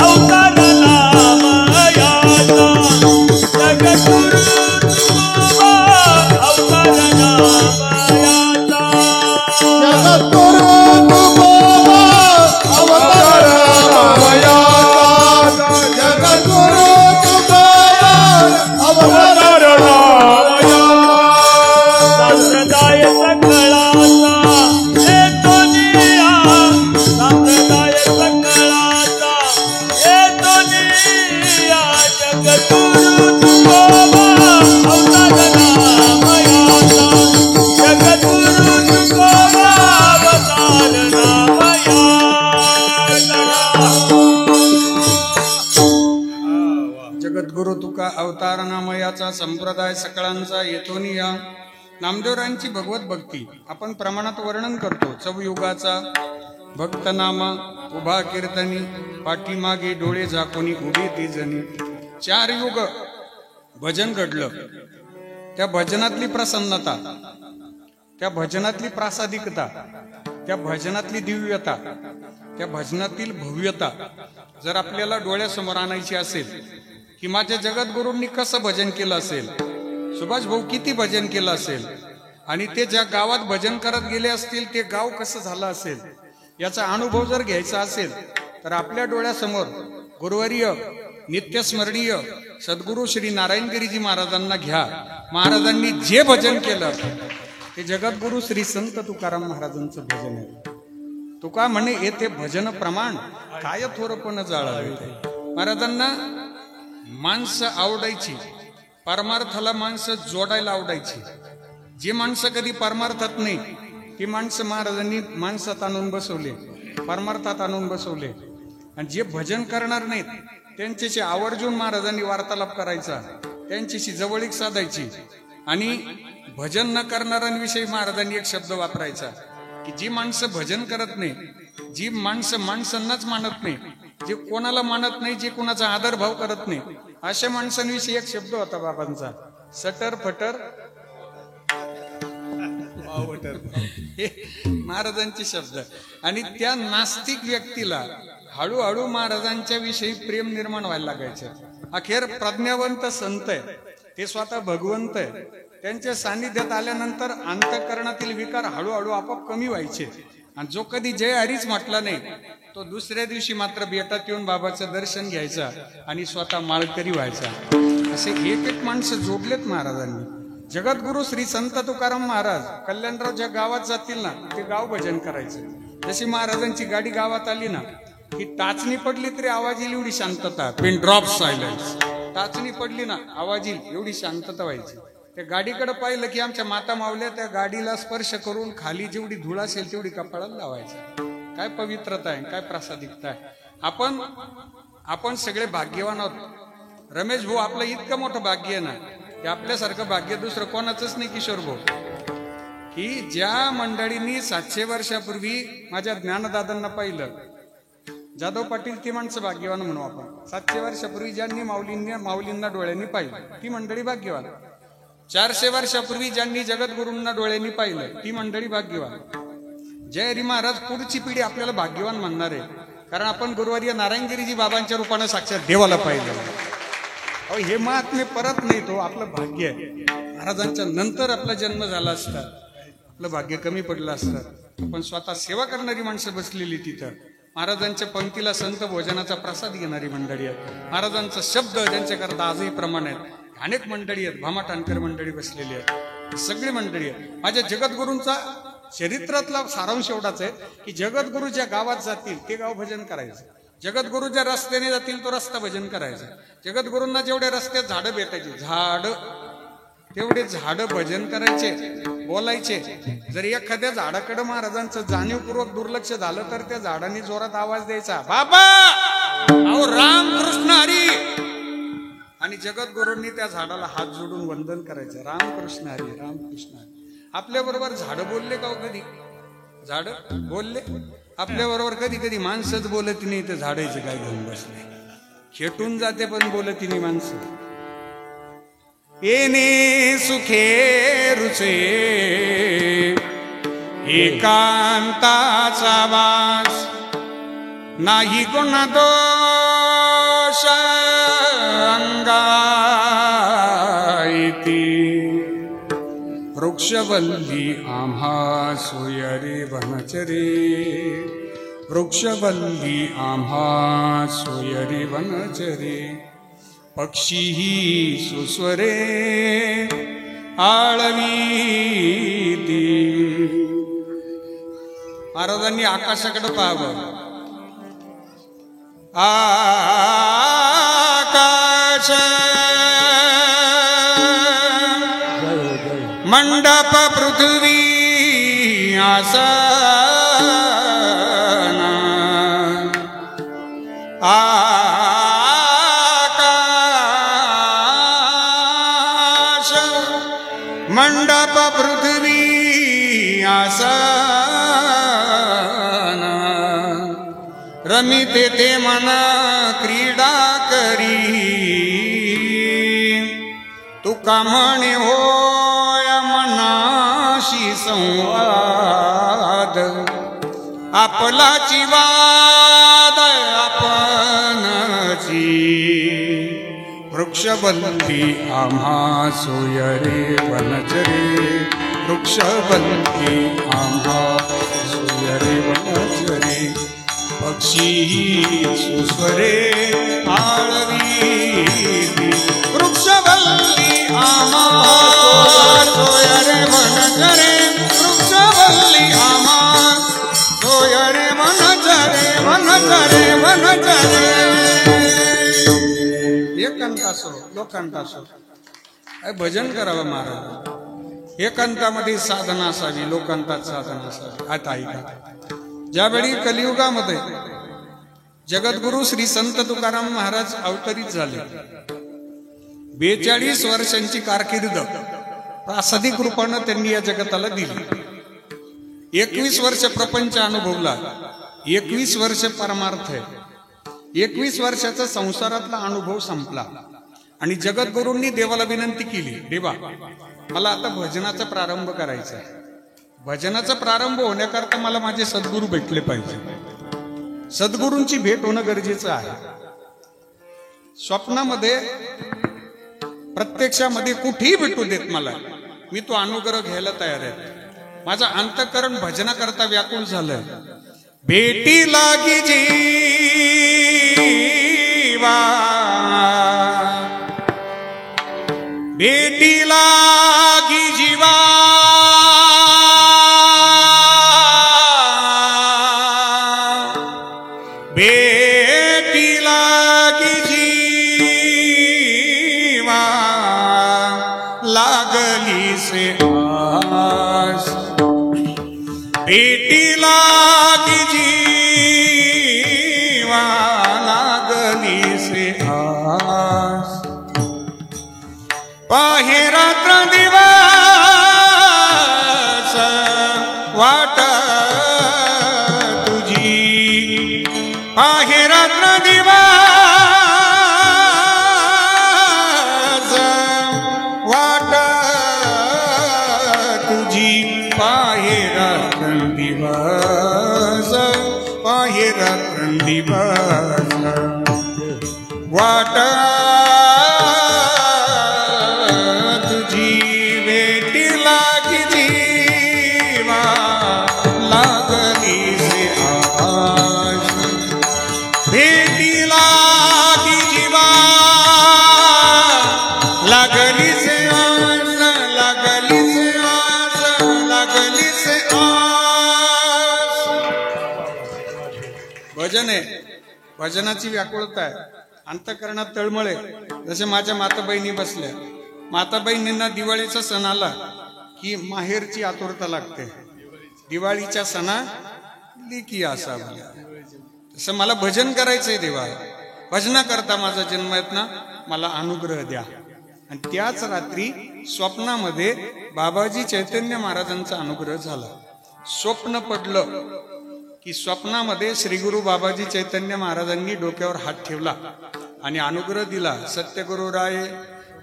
अवतार नामयाचा जगद्गुरु तुकोबा अवतार नामयाचा जगद्गुरु तुकोबा नारायणाचा संप्रदाय सकळांचा येथोनिया नामदेवरायांची भगवत भक्ती आपण प्रमाणात वर्णन करतो. चौयुगाचा भक्तनामा उभा कीर्तनी पाठीमागे डोळे झाकोनी उभी ती जणी. 4 युग भजन घडलं. त्या भजनातली प्रसन्नता, त्या भजनातली प्रासादिकता, त्या भजनातली दिव्यता, त्या भजनातील भव्यता जर आपल्याला डोळ्यासमोर आणायची असेल की माझ्या जगद्गुरूंनी कसं भजन केलं असेल, सुभाष भाऊ किती भजन केलं असेल, आणि ते ज्या गावात भजन करत गेले असतील ते गाव कसं झालं असेल, याचा अनुभव जर घ्यायचा असेल तर आपल्या डोळ्यासमोर गुरुवर्य नित्यस्मरणीय सद्गुरू श्री नारायणगिरीजी महाराजांना घ्या. महाराजांनी जे भजन केलं ते जगद्गुरू श्री संत तुकाराम महाराजांचं भजन आहे. तुका म्हणे येथे भजन प्रमाण काय थोरपण जाळावे. महाराजांना माणसं आवडायची, परमार्थाला माणसं जोडायला आवडायची. जी माणसं कधी परमार्थात नाही ती माणसं महाराजांनी माणसात आणून बसवले, परमार्थात आणून बसवले. आणि जे भजन करणार नाहीत त्यांच्याशी आवर्जून महाराजांनी वार्तालाप करायचा, त्यांच्याशी जवळीक साधायची. आणि भजन न करणाऱ्यांविषयी महाराजांनी एक शब्द वापरायचा की जी माणसं भजन करत नाही, जी माणसं माणसांनाच मानत नाही, जे कोणाला मानत नाही, जे कोणाचा आदरभाव करत नाही, अशा माणसांविषयी एक शब्द होता बाबांचा, सटर फटर महाराजांचे शब्द. आणि त्या नास्तिक व्यक्तीला हळूहळू महाराजांच्या विषयी प्रेम निर्माण व्हायला लागायचं. अखेर प्रज्ञावंत संत आहे, ते स्वतः भगवंत आहे, त्यांच्या सानिध्यात आल्यानंतर अंतःकरणातील विकार हळूहळू आपोआप कमी व्हायचे. आणि जो कधी जय हरीच म्हटला नाही तो दुसऱ्या दिवशी मात्र बेटात येऊन बाबाचं दर्शन घ्यायचा आणि स्वतः माळकरी व्हायचा. असे एक एक माणसं जोडलेत महाराजांनी. जगद्गुरु श्री संत तुकाराम महाराज कल्याणराव ज्या गावात जातील ना ते गाव भजन करायचं. जशी महाराजांची गाडी गावात आली ना की टाचणी पडली तरी आवाज येईल एवढी शांतता, पिन ड्रॉप सायलेन्स. टाचणी पडली ना आवाज येईल एवढी शांतता व्हायची. त्या गाडीकडे पाहिलं की आमच्या माता मावल्या त्या गाडीला स्पर्श करून खाली जेवढी धूळ असेल तेवढी कपाळाला लावायचं. काय पवित्रता आहे, काय प्रासादिकता आहे. आपण सगळे भाग्यवान आहोत. रमेश भाऊ आपलं इतकं मोठं भाग्य आहे ना की आपल्यासारखं भाग्य दुसरं कोणाचंच नाही किशोर भाऊ, की ज्या मंडळींनी 700 वर्षापूर्वी माझ्या ज्ञानदादांना पाहिलं, जाधव पाटील ती माणसं भाग्यवान म्हणू आपण. 700 वर्षापूर्वी ज्यांनी माऊलींना डोळ्यांनी पाहिलं ती मंडळी भाग्यवान. 400 वर्षापूर्वी ज्यांनी जगद्गुरूंना डोळ्यांनी पाहिलं ती मंडळी भाग्यवान. जय हरी महाराज पुढची पिढी आपल्याला भाग्यवान म्हणणार आहे, कारण आपण गुरुवर्य नारायणगिरीजी बाबांच्या रूपानं साक्षात देवाला पाहिलं. अहो हे महात्मे परत नाही, तो आपलं भाग्य आहे. महाराजांच्या नंतर आपला जन्म झाला असता आपलं भाग्य कमी पडलं असतं. आपण स्वतः सेवा करणारी माणसं बसलेली तिथं. महाराजांच्या पंक्तीला संत भोजनाचा प्रसाद घेणारी मंडळी आहेत. महाराजांचा शब्द ज्यांच्याकरता आजही प्रमाण आहेत. अनेक मंडळी आहेत, भामा टाणकर मंडळी बसलेली आहेत, सगळी मंडळी आहेत. माझ्या जगद्गुरूंचा चरित्रातला सारांश एवढाच आहे की जगद्गुरू ज्या गावात जातील ते गाव भजन करायचं. जगद्गुरू ज्या रस्त्याने जातील तो रस्ता भजन करायचा. जगद्गुरूंना जेवढे रस्त्यात झाडं भेटायचे तेवढे झाडं भजन करायचे, बोलायचे. जर एखाद्या झाडाकडे महाराजांचं जाणीवपूर्वक दुर्लक्ष झालं तर त्या झाडाने जोरात आवाज द्यायचा, बाबा अहो रामकृष्ण हरी. आणि जगद्गुरूंनी त्या झाडाला हात जोडून वंदन करायचं, रामकृष्ण हरी रामकृष्ण हरी. आपल्या बरोबर झाडं बोलले का कधी? झाडं बोलले आपल्या बरोबर? कधी कधी माणसंच बोलत नाही तर झाडायचं काय घेऊन बसले, खेटून जाते पण बोलत नाही माणसं. येणे सुखे रुचे एकांताचा वास, नाही कोणा दोष अंगायती. वृक्षवल्ली आम्हा सोयरे वनचरे, वृक्षवल्ली आम्हा सोयरे वनचरे. पक्षीही सुस्वरे आळवीती. महाराजांनी आकाशाकडे पाहावं. आकाश मंडप पृथ्वी आसन, मंडप पृथ्वी आसन रमिते ते मन क्रीडा करी तुका म्हणे होय मनाशी संवाद आपलाची वाद आपणची वृक्षबंधी आम्हा सोय रे वनचरे वृक्षबंधी आम्हा सोय रे वनचरे पक्षी सुस्वरे आळवी वृक्षवल्ली आम्हा सोय रे वनचरे वृक्षवल्ली आम्हा सोय रे वनचरे वनचरे वनचरे एकांतासो लोकांतासो भजन करावं महाराज एकांतामध्ये साधना असावी लोकांतात साधना असावी आता ऐका ज्यावेळी कलियुगामध्ये जगद्गुरु श्री संत तुकाराम महाराज अवतरित झाले 42 वर्षांची कारकीर्द प्रासादिक रूपानं त्यांनी या जगताला दिली 21 वर्ष प्रपंच अनुभवला 21 वर्ष परमार्थ आहे 21 वर्षाचा संसारातला अनुभव संपला आणि जगद्गुरूंनी देवाला विनंती केली देवा मला आता भजनाचा प्रारंभ करायचा आहे भजनाचा प्रारंभ होण्याकरता मला माझे सद्गुरू भेटले पाहिजे सद्गुरूंची भेट होणं गरजेचं आहे स्वप्नामध्ये प्रत्यक्षामध्ये कुठेही भेटू देत मला मी तो अनुग्रह घ्यायला तयार आहे माझं अंतःकरण भजनाकरता व्याकुळ झालंय भेटी लागी जीवा भेटी लागी जीवा भेटी लागी जीवा लागली से आस भेटी लागी जीवा लागली से आस पाहे रात्र दिवस वाट तुझी पाहे रात्र दिवस वाट तुझी पाहे रात्र दिवस पाहे रात्र दिवस वाट भजन आहे भजनाची व्याकुळता आहे अंतःकरणात तळमळे जसे माझ्या माता बहिणी बसल्या माता बहिणींना दिवाळीचा सण आला की माहेरची आतुरता लागते दिवाळीच्या सणा लेकी असावा तसं मला भजन करायचंय देवा भजना करता माझा जन्म आहेत ना मला अनुग्रह द्या आणि त्याच रात्री स्वप्नामध्ये बाबाजी चैतन्य महाराजांचा अनुग्रह झाला स्वप्न पडलं की स्वप्नामध्ये श्री गुरु बाबाजी चैतन्य महाराजांनी डोक्यावर हात ठेवला आणि अनुग्रह दिला सत्यगुरु राय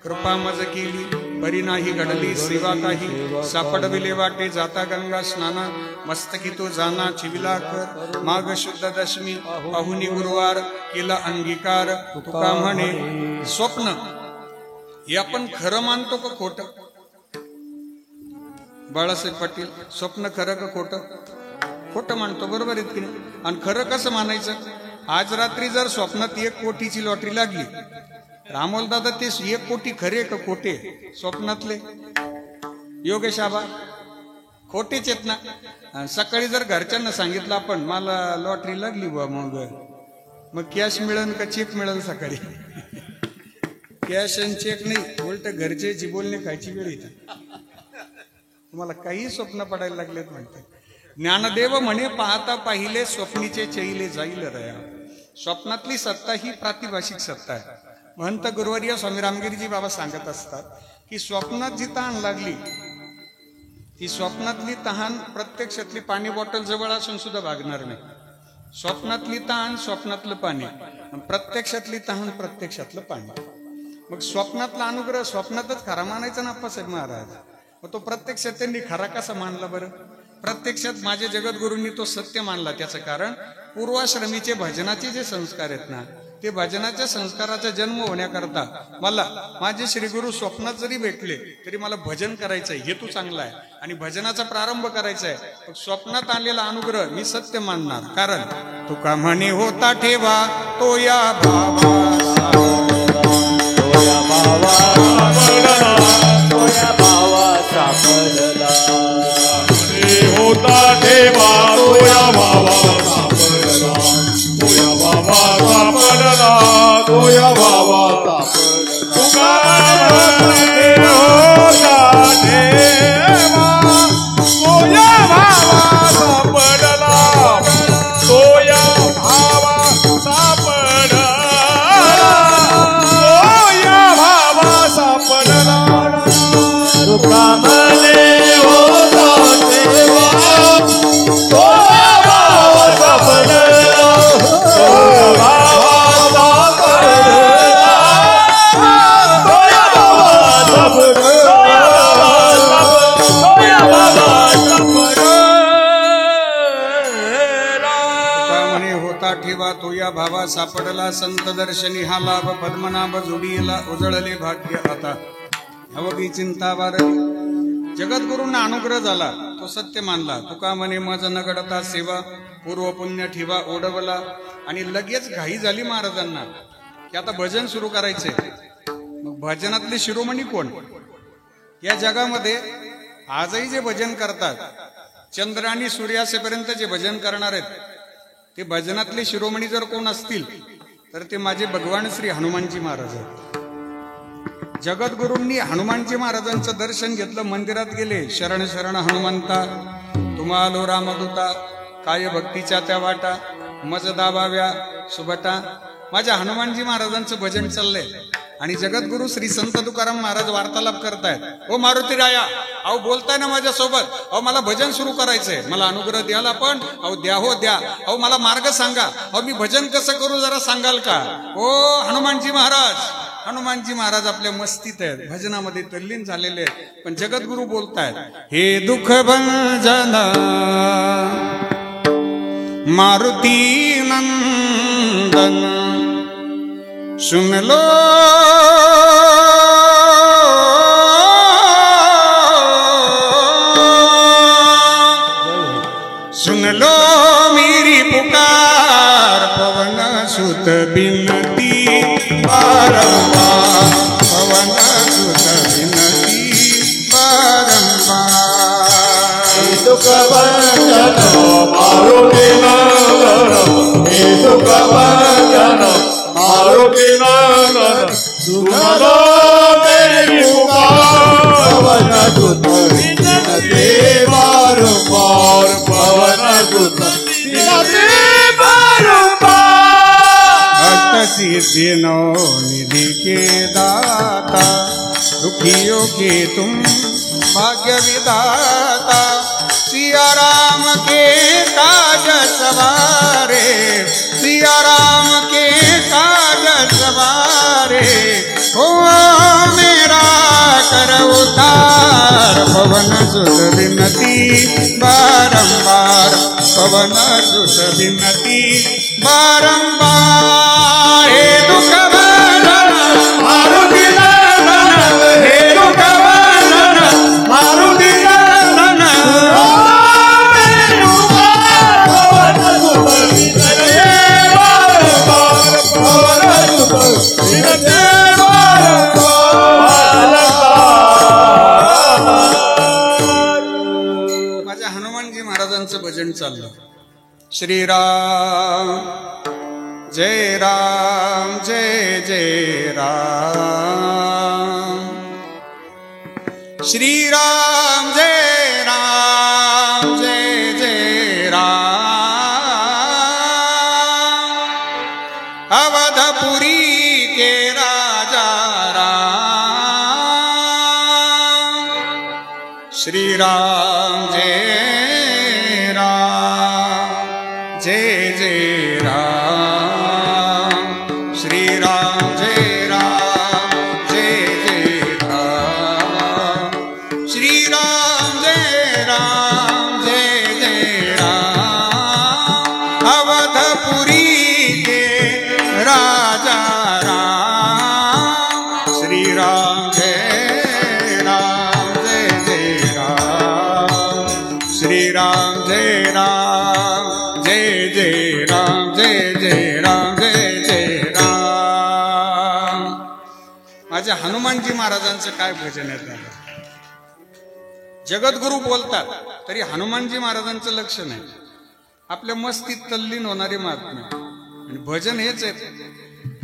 कृपा मज केली बरी नाही घडली सेवा काही सापडविले वाटे जाता गंगा स्नाना मस्तकी तो जाना चिविला कर माघ शुद्ध दशमी पाहुनी गुरुवार केला अंगीकार तुका म्हणे स्वप्न हे आपण खरं मानतो का खोटं बाळासाहेब पाटील स्वप्न खरं का खोटं खोटं मानतो बरोबर आहेत की नाही आणि खरं कसं मानायचं आज रात्री जर स्वप्नात 1 कोटीची लॉटरी लागली रामोल दादा ते 1 कोटी खरे का खोटे स्वप्नातले योगेश आबा खोटेच आहेत ना सकाळी जर घरच्यांना सांगितलं आपण मला लॉटरी लागली बुवा मग कॅश मिळेल का चेक मिळेल सकाळी कॅश आणि चेक नाही उलट घरचे बोलणे खायची वेळ येते तुम्हाला काही स्वप्न पडायला लागलेत म्हणते ज्ञानदेव म्हणे पाहता पाहिले स्वप्नीचे चैले जाईल रया स्वप्नातली सत्ता ही प्रातिभाषिक सत्ता आहे महंत गुरुवर्य स्वामी रामगिरीजी बाबा सांगत असतात की की स्वप्नात जी तहान लागली ती स्वप्नातली तहान प्रत्यक्षातली पाणी बॉटल जवळ असून सुद्धा भागणार नाही. स्वप्नातली तहान स्वप्नातलं पाणी, प्रत्यक्षातली तहान प्रत्यक्षातलं पाणी. मग स्वप्नातला अनुग्रह स्वप्नातच खरा मानायचा ना आप्पासाहेब महाराज. मग तो प्रत्यक्षात त्यांनी खरा कसा मानला बरं? प्रत्यक्षात माझ्या जगद्गुरूंनी तो सत्य मानला. त्याचं कारण पूर्वाश्रमीचे भजनाचे जे संस्कार आहेत ना, ते भजनाच्या संस्काराचा जन्म होण्याकरता मला माझे श्रीगुरु स्वप्नात जरी भेटले तरी मला भजन करायचंय, हेतू चांगला आहे आणि भजनाचा प्रारंभ करायचा आहे. स्वप्नात आलेला अनुग्रह मी सत्य मानणार. कारण तुका म्हणे होता ठेवा तो या भावा, होता ठेवा तोया भावा सापडला, तोया भावा सापडला, तोया भावा सापडला. तुका म्हणे होता ठेवा तोया भावा सापडला, तोया भावा सापडला, तोया भावा सापडला. तुका म्हणे होता ठेवा तोया भावा सापडला, तोया भावा सापडला, तोया भावा सापडला, तोया भावा सापडला. तुका म्हणे होता ठेवा तो या भावा सापडला. संत दर्शनी हा लाभ पद्मनाभ जोडीला उजळले भाग्य आता. अवघी चिंता वारली. जगद्गुरूंना अनुग्रह झाला, तो सत्य मानला. तुका म्हणे मज न घडता सेवा, पूर्व पुण्य ठेवा ओढवला. आणि लगेच घाई झाली महाराजांना की आता भजन सुरू करायचंय. मग भजनातले शिरोमणी कोण? या जगामध्ये आजही जे भजन करतात, चंद्र आणि सूर्यासेपर्यंत जे भजन करणार आहेत, ते भजनातले शिरोमणी जर कोण असतील तर ते माझे भगवान श्री हनुमानजी महाराज आहेत. जगद्गुरूंनी हनुमानजी महाराजांचं दर्शन घेतलं, मंदिरात गेले. शरण शरण हनुमंता तुम्हालो रामदूता, काय भक्तीच्या त्या वाटा, मज दाबाव्या सुबटा. माझ्या हनुमानजी महाराजांचं भजन चाललंय आणि जगद्गुरु श्री संत तुकाराम महाराज वार्तालाप करतायत. ओ मारुती राया, अहो बोलताय ना माझ्यासोबत, अहो मला भजन सुरू करायचंय, मला अनुग्रह द्याल आपण, अहो द्या हो द्या, अहो मला मार्ग सांगा, अहो मी भजन कसं करू जरा सांगाल का? ओ हनुमानजी महाराज. हनुमानजी महाराज आपल्या मस्तीत आहेत, भजनामध्ये तल्लीन झालेले आहेत. पण जगद्गुरु बोलतायत, हे दुःख भंजन मारुती नंदन सुन लो सुन लो मेरी पुकार, पवन सुत बिनती बारंबार, पवन सुत बिनती बारंबार. सुख भंजन मारुती नंदन, हे सुख भंजन मारुती नंदन सुन लो मेरी पुकार, पवन सुत बिनती बारंबार, पवन सुत बिनती बारंबार. भक्त सिद्धि नो निधि के दाता, दुखियों के तुम भाग्य विधाता. सिया राम के काज सवारे, सिया राम के काज सवारे, हो मेरा कर उतार, पवन सुत बिनती बारंबार, पवन सुत बिनती बारंबार. हे दुख भंजन मारुती नंदन, हे दुख भंजन मारुती नंदन, पवन सुत बिनती बारंबार, पवन सुत बिनती बारंबार. माझ्या हनुमानजी महाराजांचं भजन चाललं. श्रीराम जय राम जय जय राम, श्रीराम जय राम जय जय राम. अवधपुरी के राजा राम, श्रीराम जय राम जय जय राम श्रीराम जय राम जय जय राम श्रीराम जय राम जय जय राम अवधपुरी के राजा राम श्रीराम जय राम जय जय राम श्रीराम जय राम जय जय राम जय जय राम जय जय राम. माझ्या हनुमानजी महाराजांचं काय भजन आहे त्याला. जगद्गुरु बोलतात तरी हनुमानजी महाराजांचं लक्ष नाही. आपल्या मस्तीत तल्लीन होणारे महात्मे आणि भजन हेच आहे.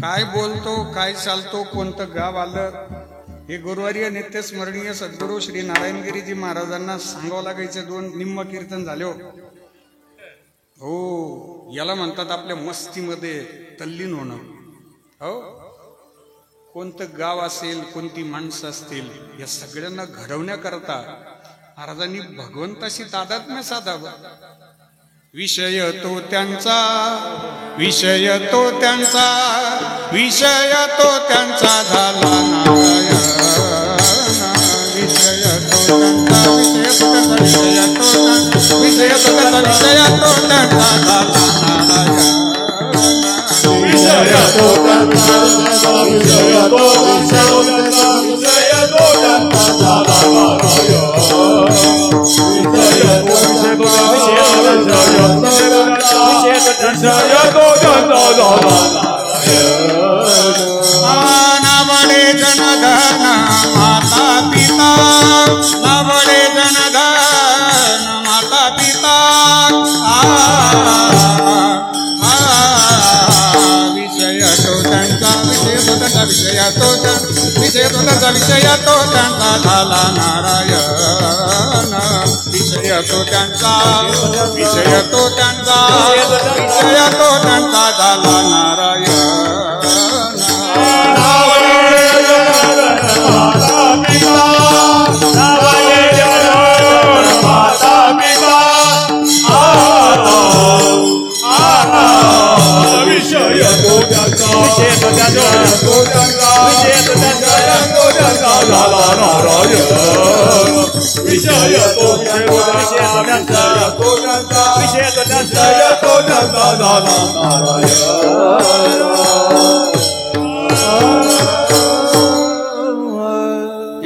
काय बोलतो काय चालतो कोणतं गाव आलं हे गुरुवारी नित्य स्मरणीय सद्गुरू श्री नारायणगिरीजी महाराजांना सांगावं लागायचे. 2 निम्म कीर्तन झाले हो. याला म्हणतात आपल्या मस्तीमध्ये तल्लीन होणं. हो, कोणतं गाव असेल कोणती माणसं असतील या सगळ्यांना घडवण्याकरता महाराजांनी भगवंताशी तादात्म्य साधावं. विषय तो त्यांचा विषय तो त्यांचा विषय तो त्यांचा झाला नारायण. विषय तो त्यांचा विषय तो त्यांचा विषय तो त्यांचा विषय तो त्यांचा झाला नारायण. विषय तो त्यांचा विषय तो त्यांचा विषय तो त्यांचा झाला नारायण. नावडे जनधन माता पिता नावडे जनधन माता पिता विषय तो त्यांचा विषय तो त्यांचा विषय तो विषय तो त्यांचा विषय तो त्यांचा झाला नारायण. विषय तो त्यांचा विषय तो त्यांचा विषय तो त्यांचा झाला नारायण.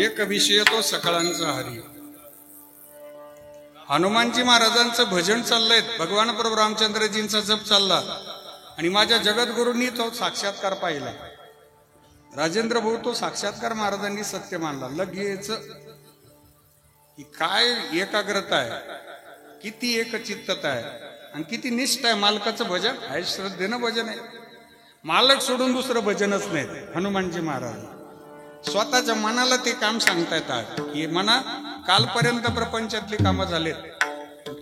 एक विषय तो सकळांचा हरी. हनुमानजी महाराजांचं भजन चाललंय. भगवान प्रभू रामचंद्रजींचा जप चालला आणि माझ्या जगद्गुरूंनी तो साक्षात्कार पाहिला. राजेंद्र भाऊ तो साक्षात्कार महाराजांनी सत्य मानला. लगेच ही काय एकाग्रता आहे, किती एकचित्तता आहे आणि किती निष्ठा आहे. मालकाचं भजन आहे, श्रद्धेनं भजन आहे. मालक सोडून दुसरं भजनच नाही. हनुमानजी महाराज स्वतःच्या मनाला ते काम सांगता येतात की मना कालपर्यंत प्रपंचातली कामं झालेत.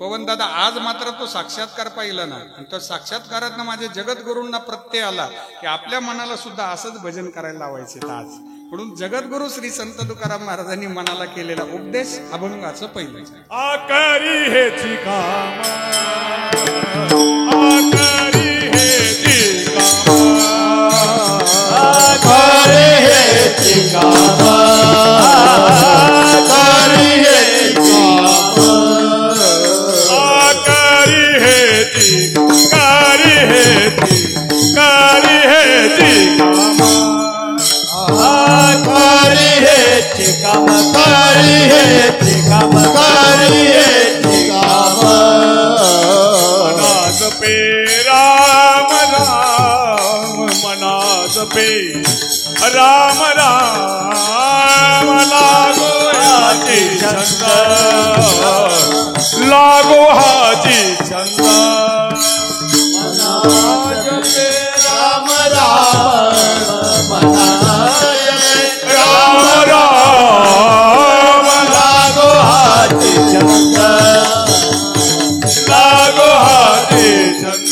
पवन दादा आज मात्र तो साक्षात्कार पाहिला ना आणि तो साक्षात्कारातनं माझ्या जगद्गुरूंना प्रत्यय आला की आपल्या मनाला सुद्धा असंच भजन करायला लावायचे आज. म्हणून जगद्गुरु श्री संत तुकाराम महाराजांनी मनाला केलेला उपदेश अभंगाचं पहिलं. आकरी हेची काम आकरी हेची काम आकरी हेची काम आकरी हेची काम आकरी हेची कारी हेची कारी हेची काम कारी हेची काम कारी हेची काम कारी हेची काम मनाज पे राम राम मनाज पे राम राम लागो हाजी छंद लागो हाजी छंद मनाज पे राम राम राम राम लागो हाजी छंद लागो हाजी छंद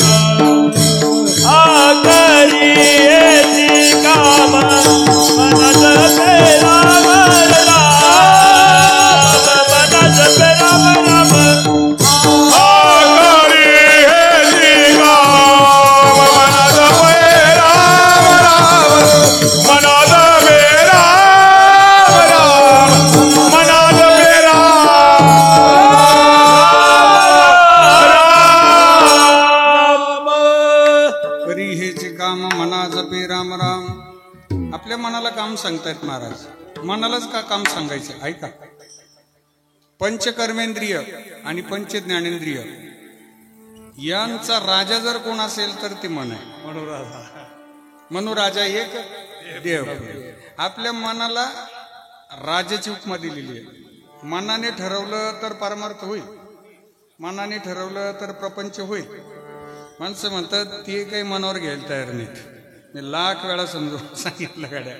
आकरी हेची काम मनज पे राम राम मनज सांगतायत महाराज. मनालाच का काम सांगायचं? ऐका. पंचकर्मेंद्रिय आणि पंचज्ञानेंद्रिय यांचा राजा जर कोण असेल तर ते मन आहे. मनोराजा एक देव. आपल्या मनाला राजाची उपमा दिलेली आहे. मनाने ठरवलं तर परमार्थ होईल, मनाने ठरवलं तर प्रपंच होईल. माणसं म्हणतात ते काही मनावर घ्यायला तयार नाहीत. मी लाख वेळा समजून सांगितलं गाड्या.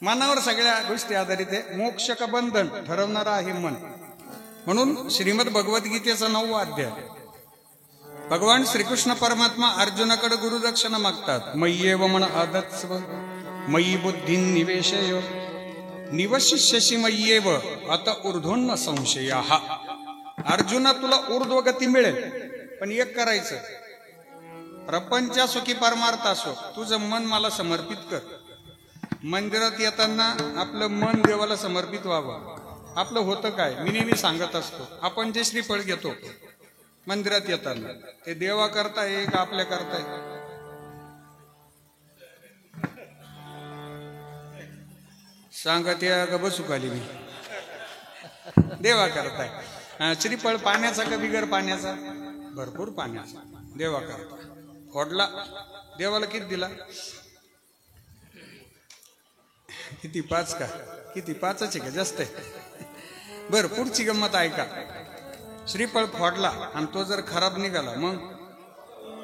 मनावर सगळ्या गोष्टी आधारित आहे. मोक्ष का बंधन ठरवणारा आहे मन. म्हणून श्रीमद भगवद्गीतेचा 9वा अध्याय भगवान श्रीकृष्ण परमात्मा अर्जुनाकडे गुरुदक्षिणा मागतात. मय्येव मन आदत्स्व मयी बुद्धी निवेशय निवशिष्यसि मय्येव अत ऊर्ध्वोन्न संशयाः. अर्जुना तुला ऊर्ध्वगती मिळेल, पण एक करायचं, प्रपंच असो की परमार्थ असो, तुझं मन मला समर्पित कर. मंदिरात येताना आपलं मन देवाला समर्पित व्हावं. आपलं होतं काय, मी नेहमी सांगत असतो, आपण जे श्रीफळ घेतो मंदिरात येताना ते देवा करताय का आपल्या करताय? सांगत या ग बसू खाली मी. देवा करताय. श्रीफळ पाण्याचा का बिगर पाण्याचा? भरपूर पाण्याचा. देवा करताय. फोडला देवाला किती दिला? किती? 5 का? किती? 5च आहे का? जास्त आहे. बर, पुढची गंमत ऐका. श्रीफळ फोडला आणि तो जर खराब निघाला मग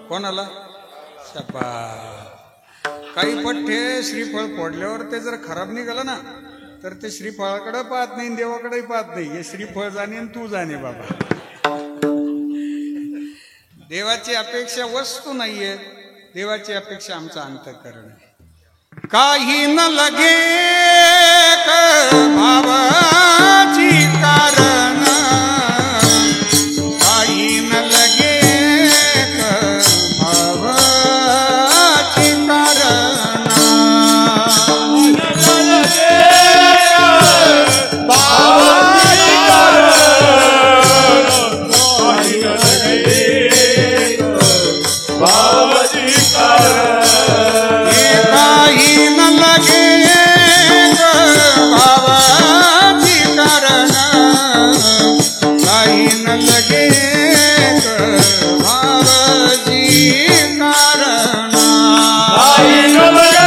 कोणाला? शपा. काही पठ्ठे श्रीफळ फोडल्यावर ते जर खराब निघालं ना तर ते श्रीफळाकडे पाहत नाही, देवाकडे पाहत नाही. हे श्रीफळ जाणे आणि तू जाणे बाबा. देवाची अपेक्षा वस्तू नाहीये, देवाची अपेक्षा आमचं अंतःकरण आहे. काही न लगे भावाची कारण, काही न लगे भावाची कारण, भावाची कारण, काही न लगे भावाची कारण, काही न लगे भावाची कारण, काही न लगे भावाची कारण, काही न लगे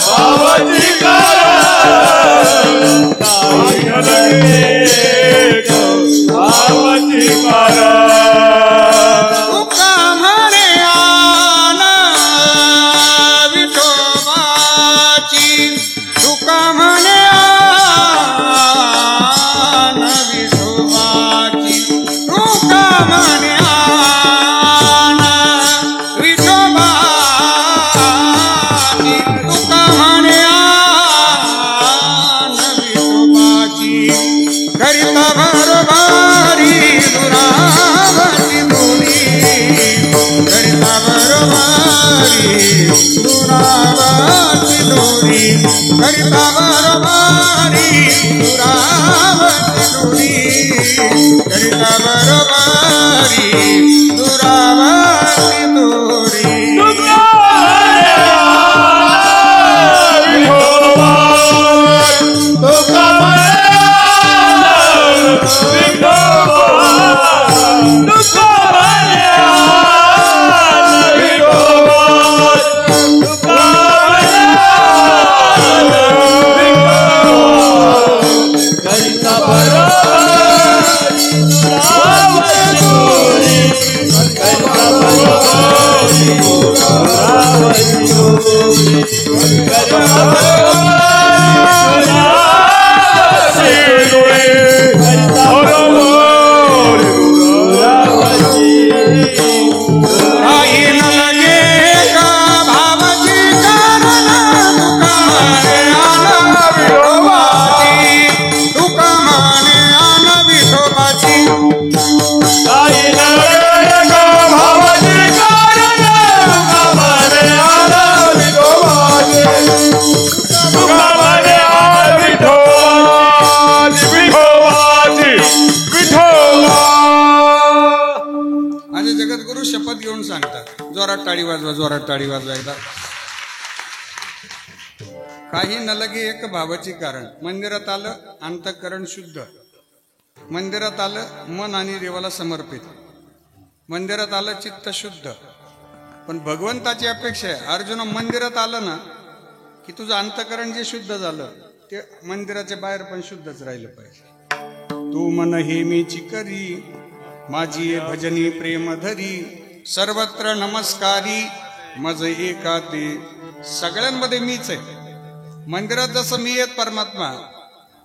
भावाची कारण. करिता बरोबरी दुरावती दूरी, करिता बरोबरी दुरावती दूरी. जोरात टाळी वाजवा, जोरात टाळी वाजवा एकदा. काही न लगे एक भावाची कारण. मंदिरात आलं अंतःकरण शुद्ध, मंदिरात आलं मन आणि देवाला समर्पित, मंदिरात आलं चित्त शुद्ध. पण भगवंताची अपेक्षा आहे अर्जुन मंदिरात आलं ना की तुझं अंतःकरण जे शुद्ध झालं ते मंदिराच्या बाहेर पण शुद्धच राहिलं पाहिजे. तू मन हे मीची करी माझी भजनी प्रेम धरी सर्वत्र नमस्कारी मज एका ते. सगळ्यांमध्ये मीच आहे. मंदिरात जसं मी आहेत परमात्मा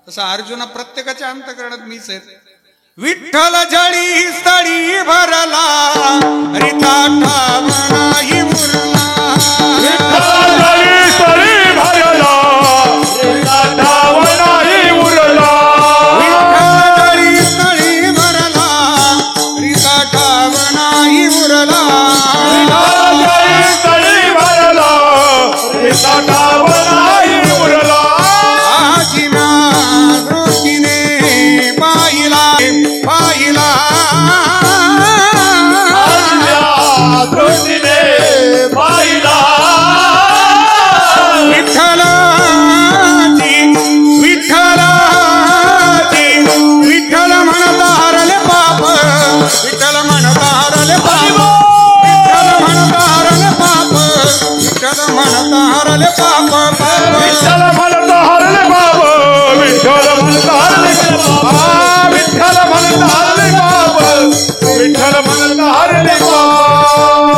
तसं अर्जुना प्रत्येकाच्या अंतःकरणात मीच आहेत. विठ्ठल जळी स्थळी भरला रिता ठावणाही उरला. विठ्ठल जळी स्थळी भरला रिता ठावणाही उरला. विठ्ठल जळी स्थळी भरला रिता ठावणाही उरला. विठ्ठल जळी स्थळी भरला रिता ठावणाही उरला. आजीना दृष्टीने पाहिला पाहिला दृष्टीने पाहिला. विठ्ठलाची विठ्ठलाची विठ्ठल म्हणता हरले पाप. विठ्ठल म्हणता हरले पाप. विठ्ठल म्हणता हरले पाप. विठ्ठल म्हणता हरले पाप. विठ्ठल म्हणता हरले बाप. विठ्ठल म्हणता हरले बाप. विठ्ठल म्हणता हरले बाप. विठ्ठल म्हणता हरले बाप.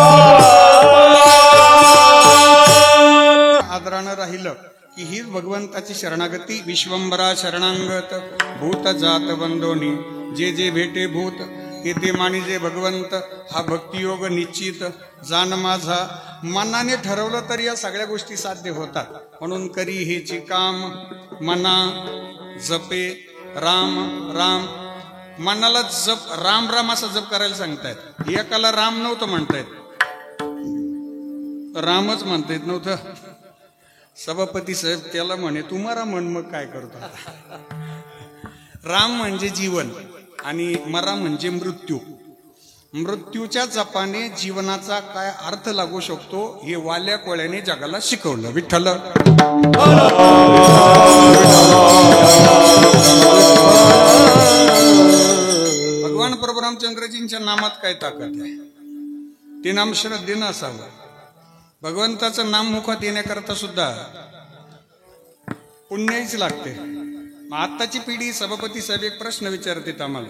आदरानं राहिलं की हीच भगवंताची शरणागती. विश्वंभरा शरणांगत भूत जात बंधोनी जे जे भेटे भूत येते मानिजे भगवंत. हा भक्तियोग निश्चित जाण माझा. मनाने ठरवलं तर या सगळ्या गोष्टी साध्य होतात. म्हणून करी हेची काम मना जपे राम राम. मनाला जप राम राम असा जप करायला सांगतायत. एकाला राम नव्हतं म्हणतायत, रामच म्हणतायत नव्हतं. सभापती साहेब त्याला म्हणे तुम्हाला म्हण मग काय करतो. राम म्हणजे जीवन आणि मरा म्हणजे मृत्यू. मृत्यूच्या जपाने जीवनाचा काय अर्थ लागू शकतो हे वाल्या कोळ्याने जगाला शिकवलं. विठ्ठल भगवान प्रभू रामचंद्रजींच्या नामात काय ताकद आहे. ते नाम श्रद्धेनं असावं. भगवंताचं नाम मुखात येण्याकरता सुद्धा पुण्याच लागते. आत्ताची पिढी सभापती साहेब एक प्रश्न विचारतात आम्हाला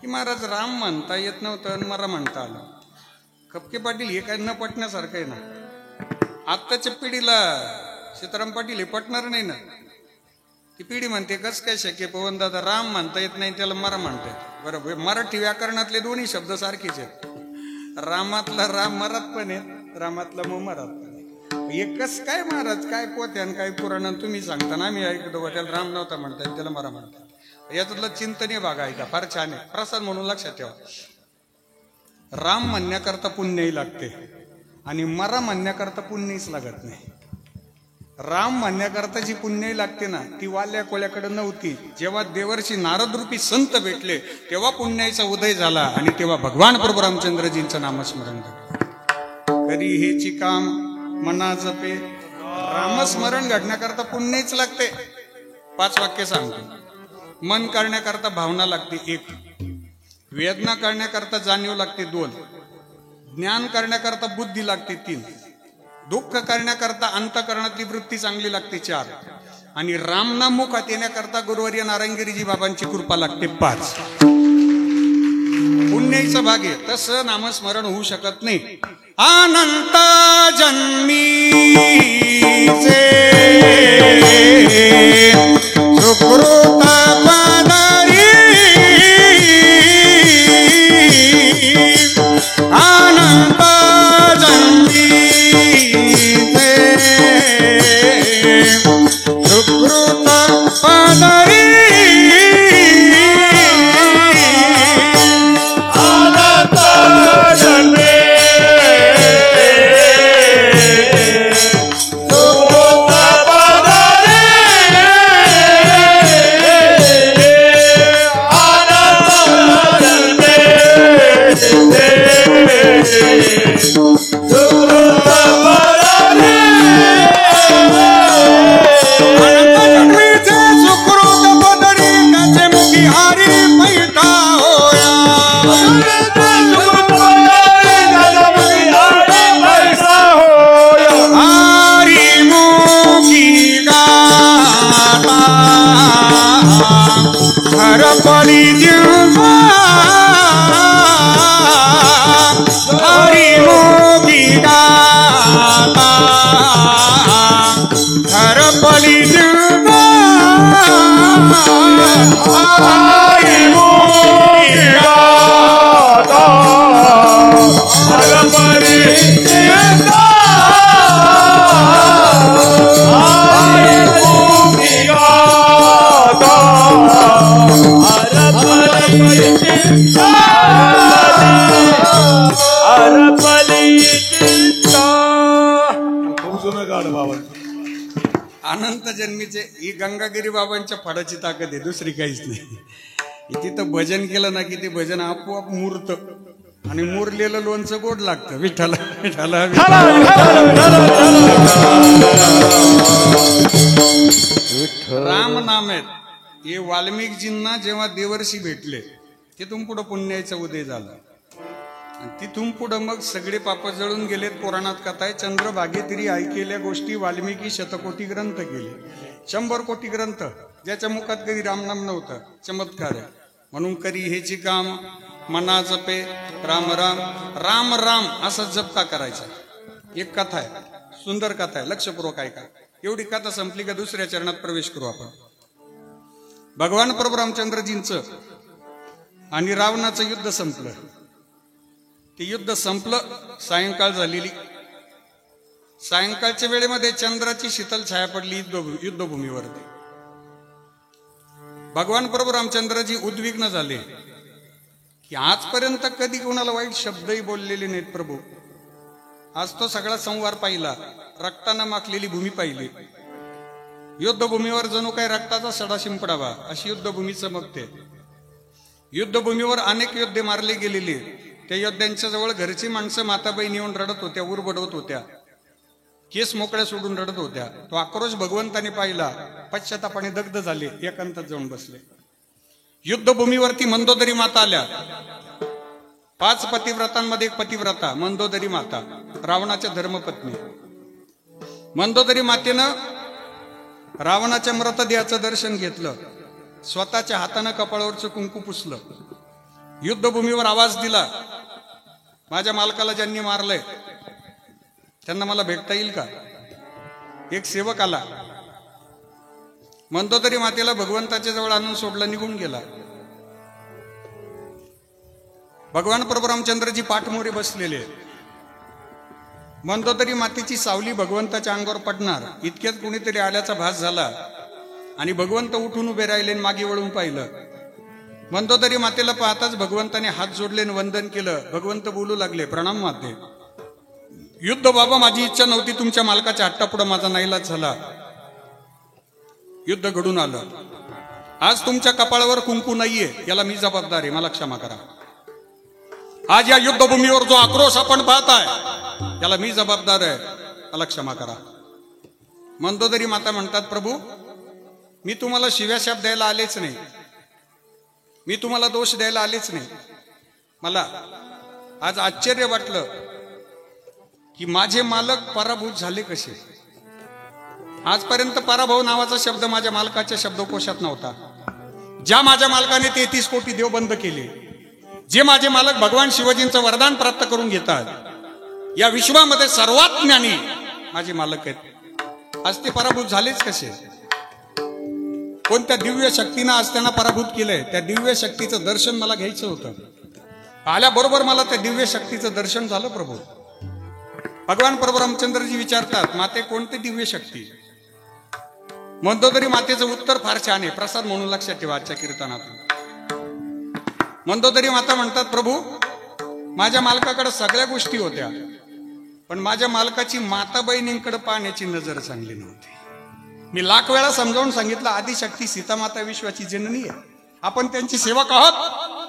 की महाराज राम म्हणता येत नव्हतं आणि मला म्हणता आलं. खपके पाटील हे काय न पटण्यासारखं आहे ना. आत्ताच्या पिढीला सीताराम पाटील हे पटणार नाही ना. ती पिढी म्हणते कस काय शक्य पवन दादा राम म्हणता येत नाही त्याला मरा म्हणतायत. बरोबर मराठी व्याकरणातले दोन्ही शब्द सारखेच आहेत. रामातला राम मरात पण आहे, रामातला मग मरात पण आहे. एकच काय महाराज काय पोत्यान काय पुराण तुम्ही सांगता ना आम्ही ऐकतो. त्याला राम नव्हता म्हणतायत त्याला मरा म्हणतात. यातलं चिंतनीय भाग आहे का फार छान आहे. प्रसाद म्हणून लक्षात ठेवा. राम म्हणण्याकरता पुण्यही लागते आणि मरा म्हणण्याकरता पुण्यच लागत नाही. राम म्हणण्याकरता जी पुण्यही लागते ना ती वाल्या कोळ्याकडे नव्हती. जेव्हा देवर्षी नारद रूपी संत भेटले तेव्हा पुण्याचा उदय झाला आणि तेव्हा भगवान प्रभू रामचंद्रजींचं नामस्मरण झालं. कधी हेची काम मना जपे. रामस्मरण घडण्याकरता पुण्यच लागते. 5 वाक्य सांगतो. मन करण्याकरता भावना लागते 1, वेदना करण्याकरता जाणीव लागते 2, ज्ञान करण्याकरता बुद्धी लागते 3, दुःख करण्याकरता अंतःकरणातली वृत्ती चांगली लागते 4 आणि रामनाम मुखात येण्याकरता गुरुवर्य नारायणगिरीजी बाबांची कृपा लागते 5. पुण्याचा भाग आहे. तसं नामस्मरण होऊ शकत नाही. अनंत जन्मीचे सुकृत पदरी अनंत जन्मीचे सुकृत पदरी अनंत जन्मे सुकृत पदरी हरपली जेव्हा हरी मोगी गाता हरपली जेव्हा हरी मोगी गाता हरपली जेव्हा हरी मोगी गाता अनंत जन्मीचे ही गंगागिरी बाबांच्या फडाची ताकद आहे, दुसरी काहीच नाही. तिथं भजन केलं ना की ते भजन आपोआप मुरत आणि मुरलेलं लोणचं गोड लागतं. विठ्ठला विठ्ठला राम नाम आहेत. हे वाल्मिकजींना जेव्हा देवर्षी भेटले तिथून पुढं पुण्याचा उदय झाला. तिथून पुढं मग सगळे पाप जळून गेलेत. पुराणात कथा आहे, चंद्रभागे तरी ऐकेल्या गोष्टी वाल्मिकी शतकोटी ग्रंथ केले. 100 कोटी ग्रंथ, ज्याच्या मुखात कधी रामनाम नव्हतं. चमत्कार आहे. म्हणून करी हेची काम मना जपे राम राम राम राम असं जपता करायचा. एक कथा आहे, सुंदर कथा आहे, लक्षपूर्वक ऐका. एवढी कथा संपली का दुसऱ्या चरणात प्रवेश करू आपण. भगवान प्रभू रामचंद्रजींचं आणि रावणाचं युद्ध संपलं. ते युद्ध संपलं, सायंकाळ झालेली. सायंकाळच्या वेळेमध्ये चंद्राची शीतल छाया पडली युद्धभूमीवरती. भगवान प्रभू रामचंद्रजी उद्विग्न झाले की आजपर्यंत कधी कोणाला वाईट शब्दही बोललेले नाहीत प्रभू. आज तो सगळा संवार पाहिला, रक्तानं माखलेली भूमी पाहिली. युद्धभूमीवर जणू काही रक्ताचा सडा शिंपडावा अशी युद्धभूमी चमकते. युद्धभूमीवर अनेक योद्धे मारले गेलेले. त्या योद्ध्यांच्या जवळ घरची माणसं माता बहीण येऊन रडत होत्या, उर बडवत होत्या, केस मोकळ्या सोडून रडत होत्या. तो आक्रोश भगवंताने पाहिला, पश्चातापाने दग्ध झाले, एकांतात जाऊन बसले. युद्धभूमीवरती मंदोदरी माता आल्या. 5 पतिव्रतांमध्ये एक पतिव्रता मंदोदरी माता, रावणाच्या धर्मपत्नी. मंदोदरी मातेनं रावणाच्या मृतदेहाचं दर्शन घेतलं, स्वतःच्या हातानं कपाळावरचं कुंकू पुसलं, युद्धभूमीवर आवाज दिला, माझ्या मालकाला ज्यांनी मारलंय त्यांना मला भेटता येईल का. एक सेवक आला, मंदोदरी मातेला भगवंताच्या जवळ आणून सोडला, निघून गेला. भगवान प्रभू रामचंद्रजी पाठमोरे बसलेले. मंदोदरी मातेची सावली भगवंताच्या अंगावर पडणार इतक्यात कुणीतरी आल्याचा भास झाला आणि भगवंत उठून उभे राहिले आणि मागे वळून पाहिलं. मंदोदरी मातेला पाहताच भगवंताने हात जोडले आणि वंदन केलं. भगवंत बोलू लागले, प्रणाम माते. युद्ध बाबा, माझी इच्छा नव्हती, तुमच्या मालकाच्या हट्टापुढे माझा नाईलाज झाला. युद्ध घडून आलं. आज तुमच्या कपाळावर कुंकू नाहीये, याला मी जबाबदार आहे, मला क्षमा करा. आज या युद्धभूमीवर जो आक्रोश आपण पाहताय त्याला मी जबाबदार आहे, मला क्षमा करा. मंदोदरी माता म्हणतात, प्रभू मी तुम्हाला शिव्या शाप द्यायला आलेच नाही, मी तुम्हाला दोष द्यायला आलेच नाही. मला आज आश्चर्य वाटलं की माझे मालक पराभूत झाले कसे. आजपर्यंत पराभव नावाचा शब्द माझ्या मालकाच्या शब्दकोशात नव्हता. ज्या माझ्या मालकाने 33 कोटी देव बंद केले, जे माझे मालक भगवान शिवजींचं वरदान प्राप्त करून घेतात, या विश्वामध्ये सर्वात ज्ञानी माझे मालक आहेत. आज ते पराभूत झालेच कसे. कोणत्या दिव्य शक्तीनं आज त्यांना पराभूत केलंय. त्या दिव्य शक्तीचं दर्शन मला घ्यायचं होतं. आल्याबरोबर मला त्या दिव्य शक्तीचं दर्शन झालं प्रभू. भगवान प्रभू रामचंद्रजी विचारतात, माते कोणती दिव्य शक्ती. मंदोदरी मातेचं उत्तर फार छान आहे, प्रसाद म्हणून लक्षात ठेवा आजच्या कीर्तनातून. मंदोदरी माता म्हणतात, प्रभू माझ्या मालकाकडे सगळ्या गोष्टी होत्या, पण माझ्या मालकाची माता बहिणींकडे पाहण्याची नजर चांगली नव्हती. मी लाख वेळा समजावून सांगितलं, आदिशक्ती सीतामाता विश्वाची जननी आहे, आपण त्यांची सेवक आहोत,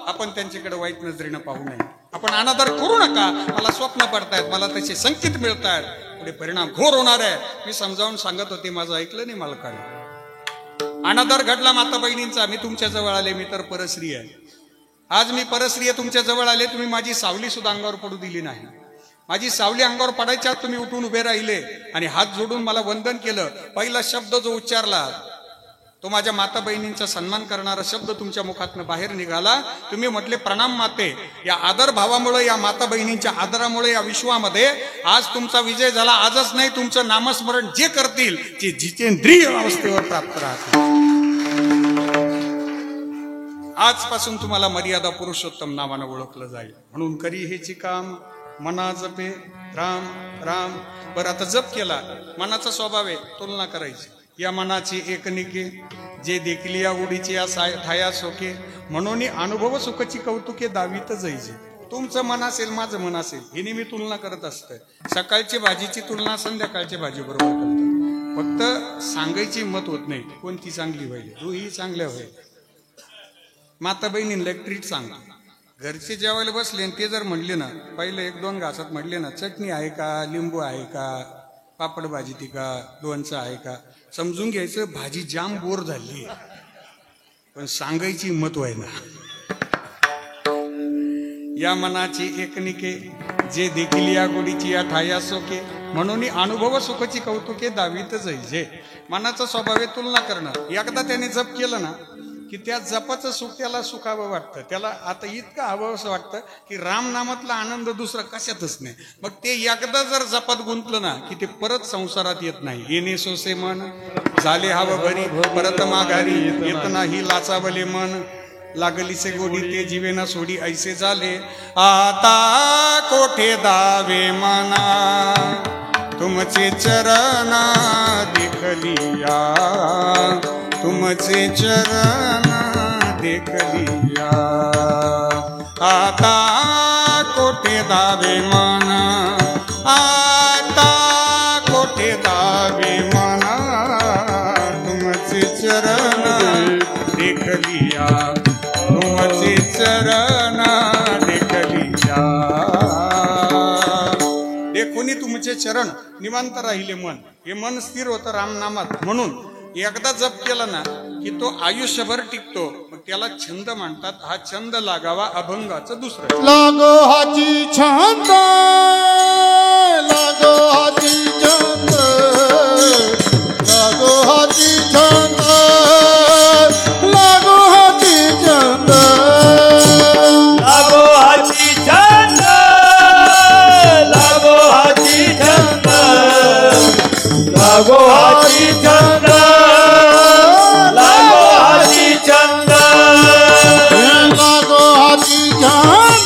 आपण त्यांच्याकडे वाईट नजरेनं पाहू नये, आपण अनादर करू नका. मला स्वप्न पडतायत, मला तसे संकेत मिळतायत, पुढे परिणाम घोर होणार आहे. मी समजावून सांगत होते, माझं ऐकलं नाही मालकाने. अनादर घडला माता बहिणींचा. मी तुमच्या जवळ आले, मी तर परस्त्री आहे. आज मी परस्त्री आहे, तुमच्या जवळ आले, तुम्ही माझी सावली सुद्धा अंगावर पडू दिली नाही. माझी सावली अंगावर पडायच्या तुम्ही उठून उभे राहिले आणि हात जोडून मला वंदन केलं. पहिला शब्द जो उच्चारला तो माझ्या माता बहिणींचा सन्मान करणारा शब्द तुमच्या मुखातनं बाहेर निघाला. तुम्ही म्हटले प्रणाम माते. या आदर भावामुळे, या माता बहिणींच्या आदरामुळे या विश्वामध्ये आज तुमचा विजय झाला. आजच नाही, तुमचं नामस्मरण जे करतील ते जितेंद्रिय अवस्थेवर प्राप्त राहतील. आजपासून तुम्हाला मर्यादा पुरुषोत्तम नावानं ओळखलं जाईल. म्हणून करी हेची काम मना जपे राम राम. बरं, आता जप केला, मनाचा स्वभाव आहे तुलना करायची. या मनाची एकनिके जे देखील या उडीची या ठाया सोके, म्हणून अनुभव सुखची कौतुके दावीत जायचे. तुमचं मन असेल, माझं मन असेल, हे नेहमी तुलना करत असतं. सकाळची भाजीची तुलना संध्याकाळच्या भाजी बरोबर करतात. फक्त सांगायची हिंमत होत नाही कोणती चांगली होईल, तूही चांगल्या होईल. माता बहिणींना एक ट्रीट सांगा. घरचे जेवायला बसले आणि ते जर म्हणले ना, पहिले 1-2 घासात म्हटले ना, चटणी आहे का, लिंबू आहे का, पापड भाजी ती का, लोणचं आहे का, समजून घ्यायचं भाजी जाम बोर झाली. पण सांगायची हिंमत आहे ना. या मनाची एकनिके जे देखील या गोडीची या ठाया सोके, म्हणून अनुभव सुखची कौतुके दावीत जायचे. मनाचा स्वभाव आहे तुलना करणं. एकदा त्याने जप केलं ना की त्या जपाचं सुख त्याला सुखावं वाटतं. त्याला आता इतकं हवं असं वाटतं की राम नामातला आनंद दुसरा कशातच नाही. मग ते एकदा जर जपात गुंतलं ना की ते परत संसारात येत नाही. येणे सोसे मन झाले हवं भरी, परत माघारी येत नाही लाचावले मन. लागलीसे गोडी ते जीवेना सोडी, ऐसे झाले आता कोठे दावे मना. तुमचे चरण देखलिया, तुमचे चरण देखलिया. आता कोठे दावे मन, आता कोठे दावे मन. तुमचे चरण देखलिया, तुमचे चरण देखलिया. देखोनी तुमचे चरण निवांत राहिले मन. हे मन स्थिर होतं रामनामात. म्हणून एकदा जप केला ना की तो आयुष्यभर टिकतो. मग त्याला छंद म्हणतात. हा छंद लागावा अभंगाचं दुसरं. लागो हाची छंद, लागो हाची छंद, लागो हाची छंद, लागो हाची छंद, लागो हाची छंद, लागो हाची छंद, लागो हाची छंद, लागो हाची छंद, लागो हाची छंद,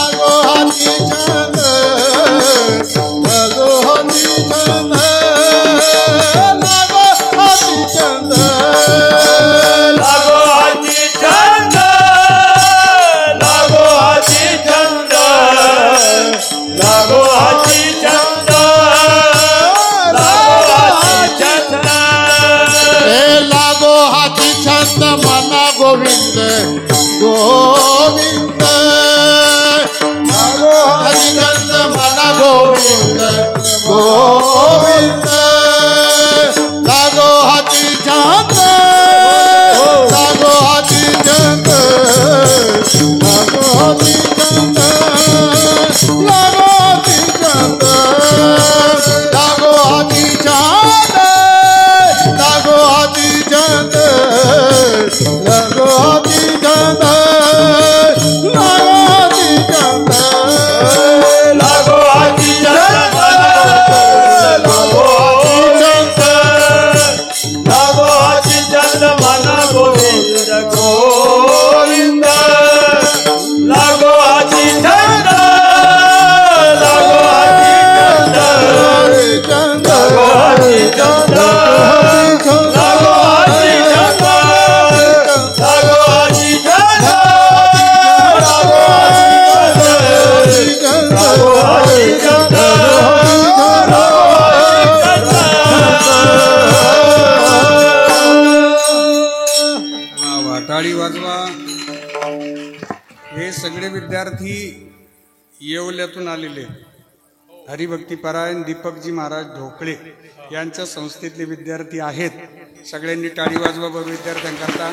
लागो हाची छंद, लागो हाची छंद, लागो हाची छंद, लागो हाची छंद, लागो हाची छंद, लागो हाची छंद, लागो हाची छंद. हे लागो हाची छंद मना गोविंद गोविंद. लागो हाची छंद मना गोविंद गोविंद. लागो हाची छंद, लागो हाची छंद, लागो हाची छंद, लागो हाची छंद, लागो हाची छंद, लागो हाची छंद, लागो हाची छंद, लागो हाची छंद, लागो हाची छंद, लागो हाची छंद, लागो हाची छंद मना गोविंद गोविंद. लागो हाची छंद, लागो हाची छंद, लागो हाची छंद, लागो हाची छंद, लागो हाची छंद, लागो हाची छंद, लागो हाची छंद, टाळी वाजवा. हे सगळे विद्यार्थी येवल्यातून आलेले हरिभक्तीपरायण दीपकजी महाराज ढोकळे यांच्या संस्थेतले विद्यार्थी आहेत. सगळ्यांनी टाळी वाजवा बरं विद्यार्थ्यांकरता.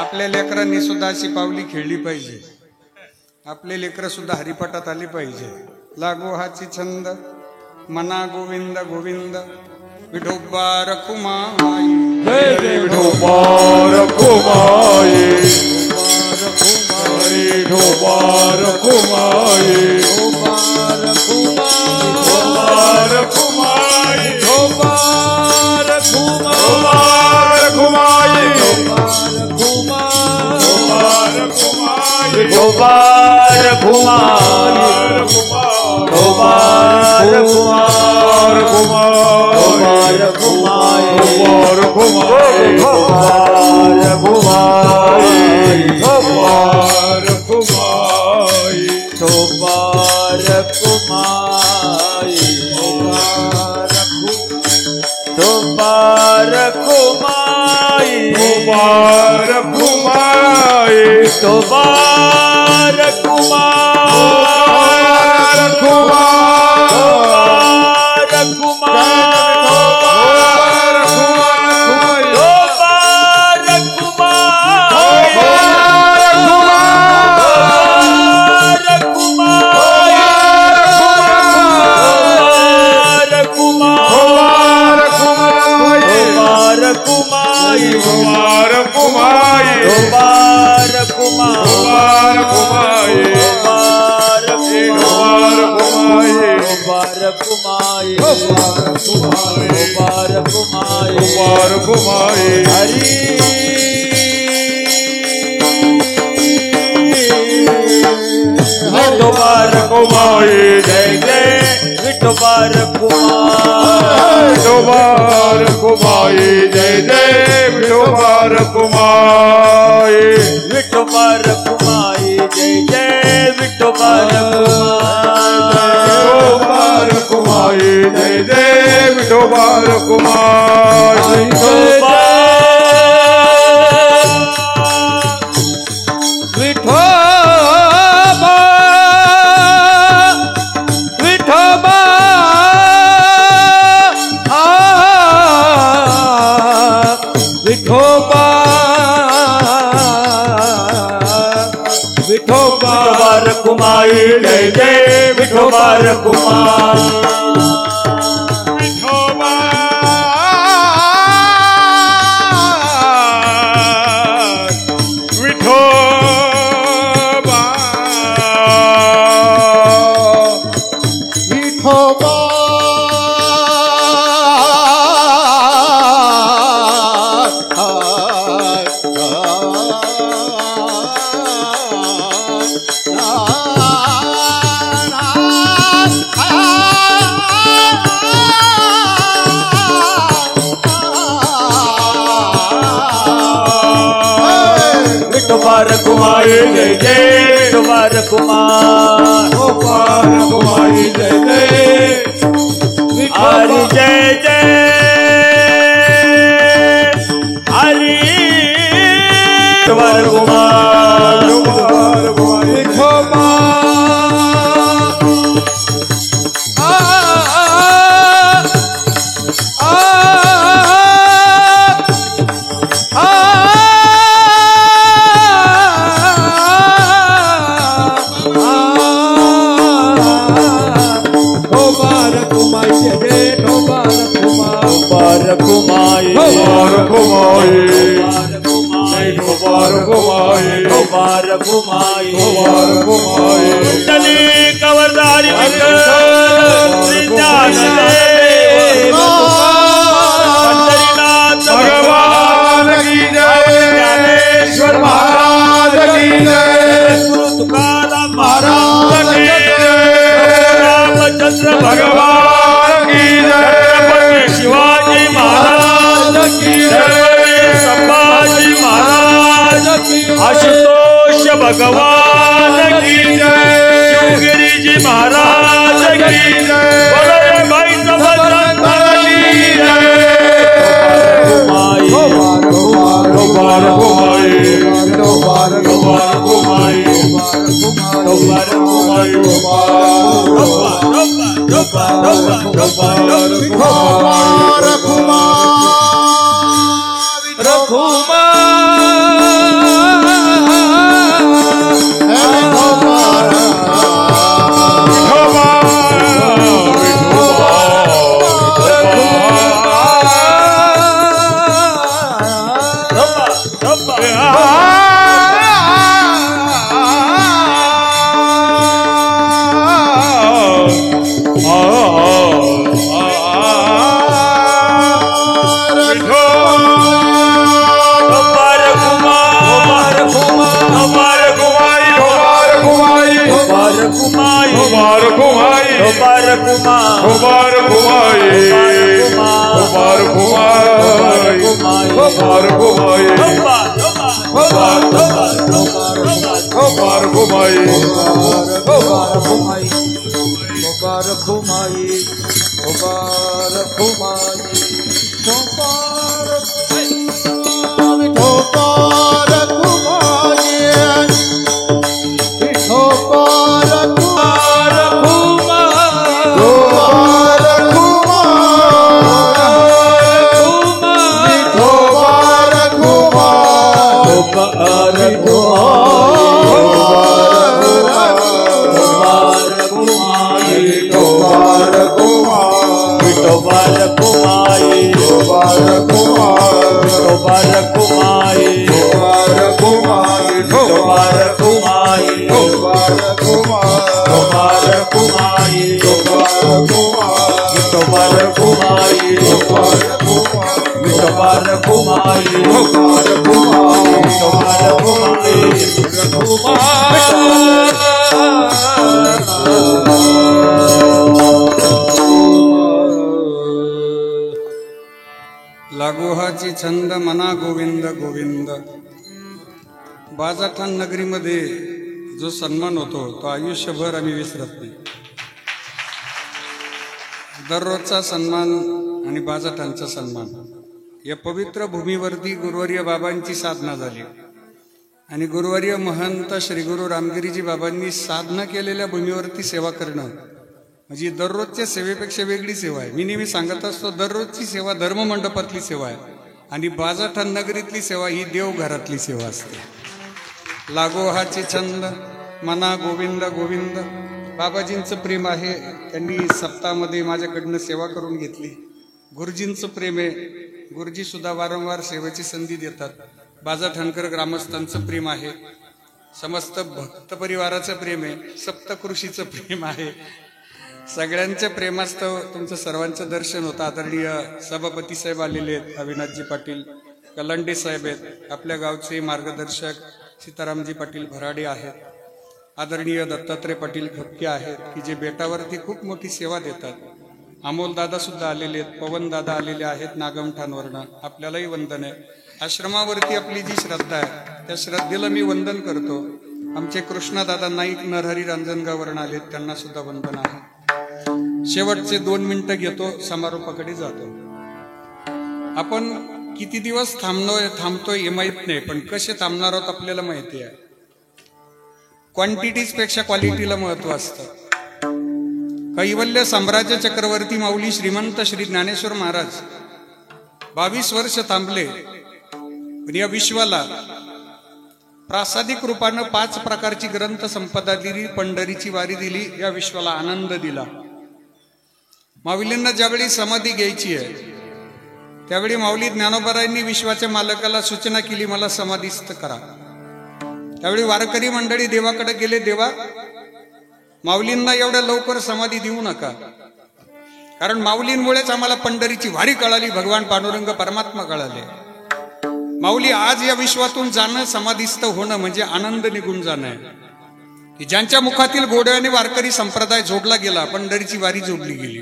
आपल्या लेकरांनी सुद्धा अशी पावली खेळली पाहिजे. आपले लेकरं सुद्धा हरिपाठात आली पाहिजे. लागो हाची छंद मना गोविंद गोविंद. विठोबा रखुमाई जय जय विठोबा रखुमाई विठोबा रखुमाई विठोबा रखुमाई विठोबा रखुमाई विठोबा रखुमाई विठोबा लागोहाची छंद मना गोविंद गोविंद. बाजाठाण नगरीमध्ये जो सन्मान होतो तो आयुष्यभर आम्ही विसरत नाही. दररोजचा सन्मान आणि बाजाठाणचा सन्मान. या पवित्र भूमीवरती गुरुवर्य बाबांची साधना झाली आणि गुरुवर्य महंत श्री गुरु रामगिरीजी बाबांनी साधना केलेल्या भूमीवरती सेवा करणं म्हणजे दररोजच्या सेवेपेक्षा वेगळी सेवा आहे. मी नेहमी सांगत असतो, दररोजची सेवा धर्ममंडपातली सेवा आहे आणि बाजाठाण नगरीतली सेवा ही देवघरातली सेवा असते. लागोहाची छंद मना गोविंद गोविंद. बाबाजींचं प्रेम आहे. त्यांनी सप्ताहामध्ये माझ्याकडनं सेवा करून घेतली. गुरुजींचं प्रेम आहे. गुरुजी सुद्धा वारंवार सेवेची संधी देतात. बाजाठाणकर ग्रामस्थांचं प्रेम आहे. समस्त भक्त परिवाराचं प्रेम आहे. सप्तकृषीचं प्रेम आहे. सगळ्यांच्या प्रेमास्तव तुमचं सर्वांचं दर्शन होतं. आदरणीय सभापती साहेब आलेले आहेत. अविनाशजी पाटील कलांडे साहेब आहेत. आपल्या गावचे मार्गदर्शक सीतारामजी पाटील भराडे आहेत. आदरणीय दत्तात्रय पाटील खपके आहेत की जे बेटावरती खूप मोठी सेवा देतात. अमोल दादा सुद्धा आलेले आहेत. पवन दादा आलेले आहेत नागमठाणवरनं. आपल्यालाही वंदन आहे. आश्रमावरती आपली जी श्रद्धा आहे त्या श्रद्धेला मी वंदन करतो. आमचे कृष्णादादा नाईक नरहरी रांजणगाववरून आलेत, त्यांना सुद्धा वंदन आहे. शेवटचे 2 मिनिटं घेतो, समारोपाकडे जातो. आपण किती दिवस थांबतोय हे माहित नाही, पण कसे थांबणार आहोत आपल्याला माहिती आहे. क्वांटिटीज पेक्षा क्वालिटीला महत्व असतं. कैवल्य साम्राज्य चक्रवर्ती माऊली श्रीमंत श्री ज्ञानेश्वर महाराज 22 वर्ष थांबले, पण या विश्वाला प्रासादिक रूपानं 5 प्रकारची ग्रंथ संपदा दिली, पंढरीची वारी दिली, या विश्वाला आनंद दिला. माऊलींना ज्यावेळी समाधी घ्यायची आहे त्यावेळी माऊली ज्ञानोबारायांनी विश्वाच्या मालकाला सूचना केली, मला समाधीस्थ करा. त्यावेळी वारकरी मंडळी देवाकडे गेले, देवा माऊलींना एवढ्या लवकर समाधी देऊ नका, कारण माऊलींमुळेच आम्हाला पंढरीची वारी कळाली, भगवान पांडुरंग परमात्मा कळाले. माऊली आज या विश्वातून जाणं, समाधीस्थ होणं म्हणजे आनंद निघून जाणं आहे. की ज्यांच्या मुखातील गोडव्याने वारकरी संप्रदाय जोडला गेला, पंढरीची वारी जोडली गेली.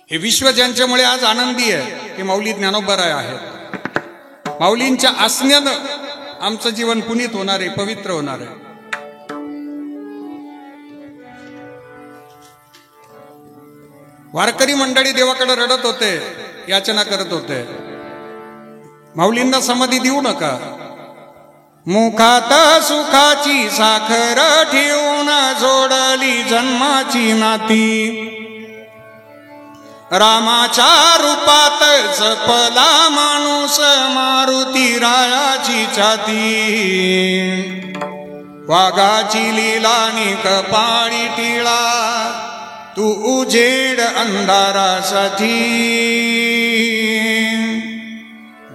हे विश्व ज्यांच्यामुळे आज आनंदी आहे ते माऊली ज्ञानोबाराय आहेत. माऊलींच्या आसण्यानं आमचं जीवन पुनीत होणार आहे, पवित्र होणार आहे. वारकरी मंडळी देवाकडे रडत होते, याचना करत होते, माऊलींना समाधी देऊ नका. मुखात सुखाची साखर ठेवून जोडली जन्माची नाती, रामाच्या रूपात जपला माणूस मारुती रायाची छाती. वाघाची लीलानी कपाळी टिळा, तू उजेड अंधारासाठी.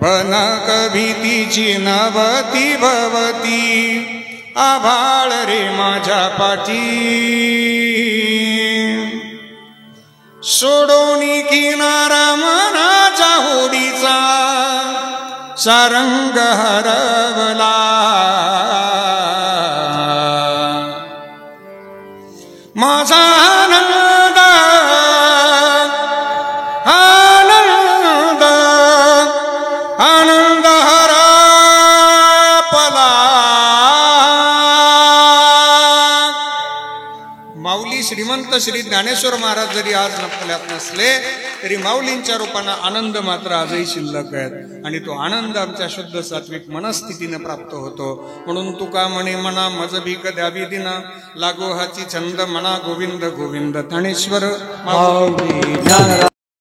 बनक भीतीची नवती भवती आभाळ रे माझ्या पाठी सोडोनी किनारा मनाच्या होडीचा सारंग हरवला माझा आनंद आनंद आनंद हरपला माऊली श्रीमंत श्री ज्ञानेश्वर महाराज जरी आज आपल्यात नसले तरी माऊलींच्या रूपानं आनंद मात्र आजही शिल्लक आहेत आणि तो आनंद आमच्या शुद्ध सात्विक मनस्थितीने प्राप्त होतो म्हणून तुका म्हणे मना मज भीक द्यावी दिना लागो हाची छंद मना गोविंद गोविंद ज्ञानेश्वर माऊली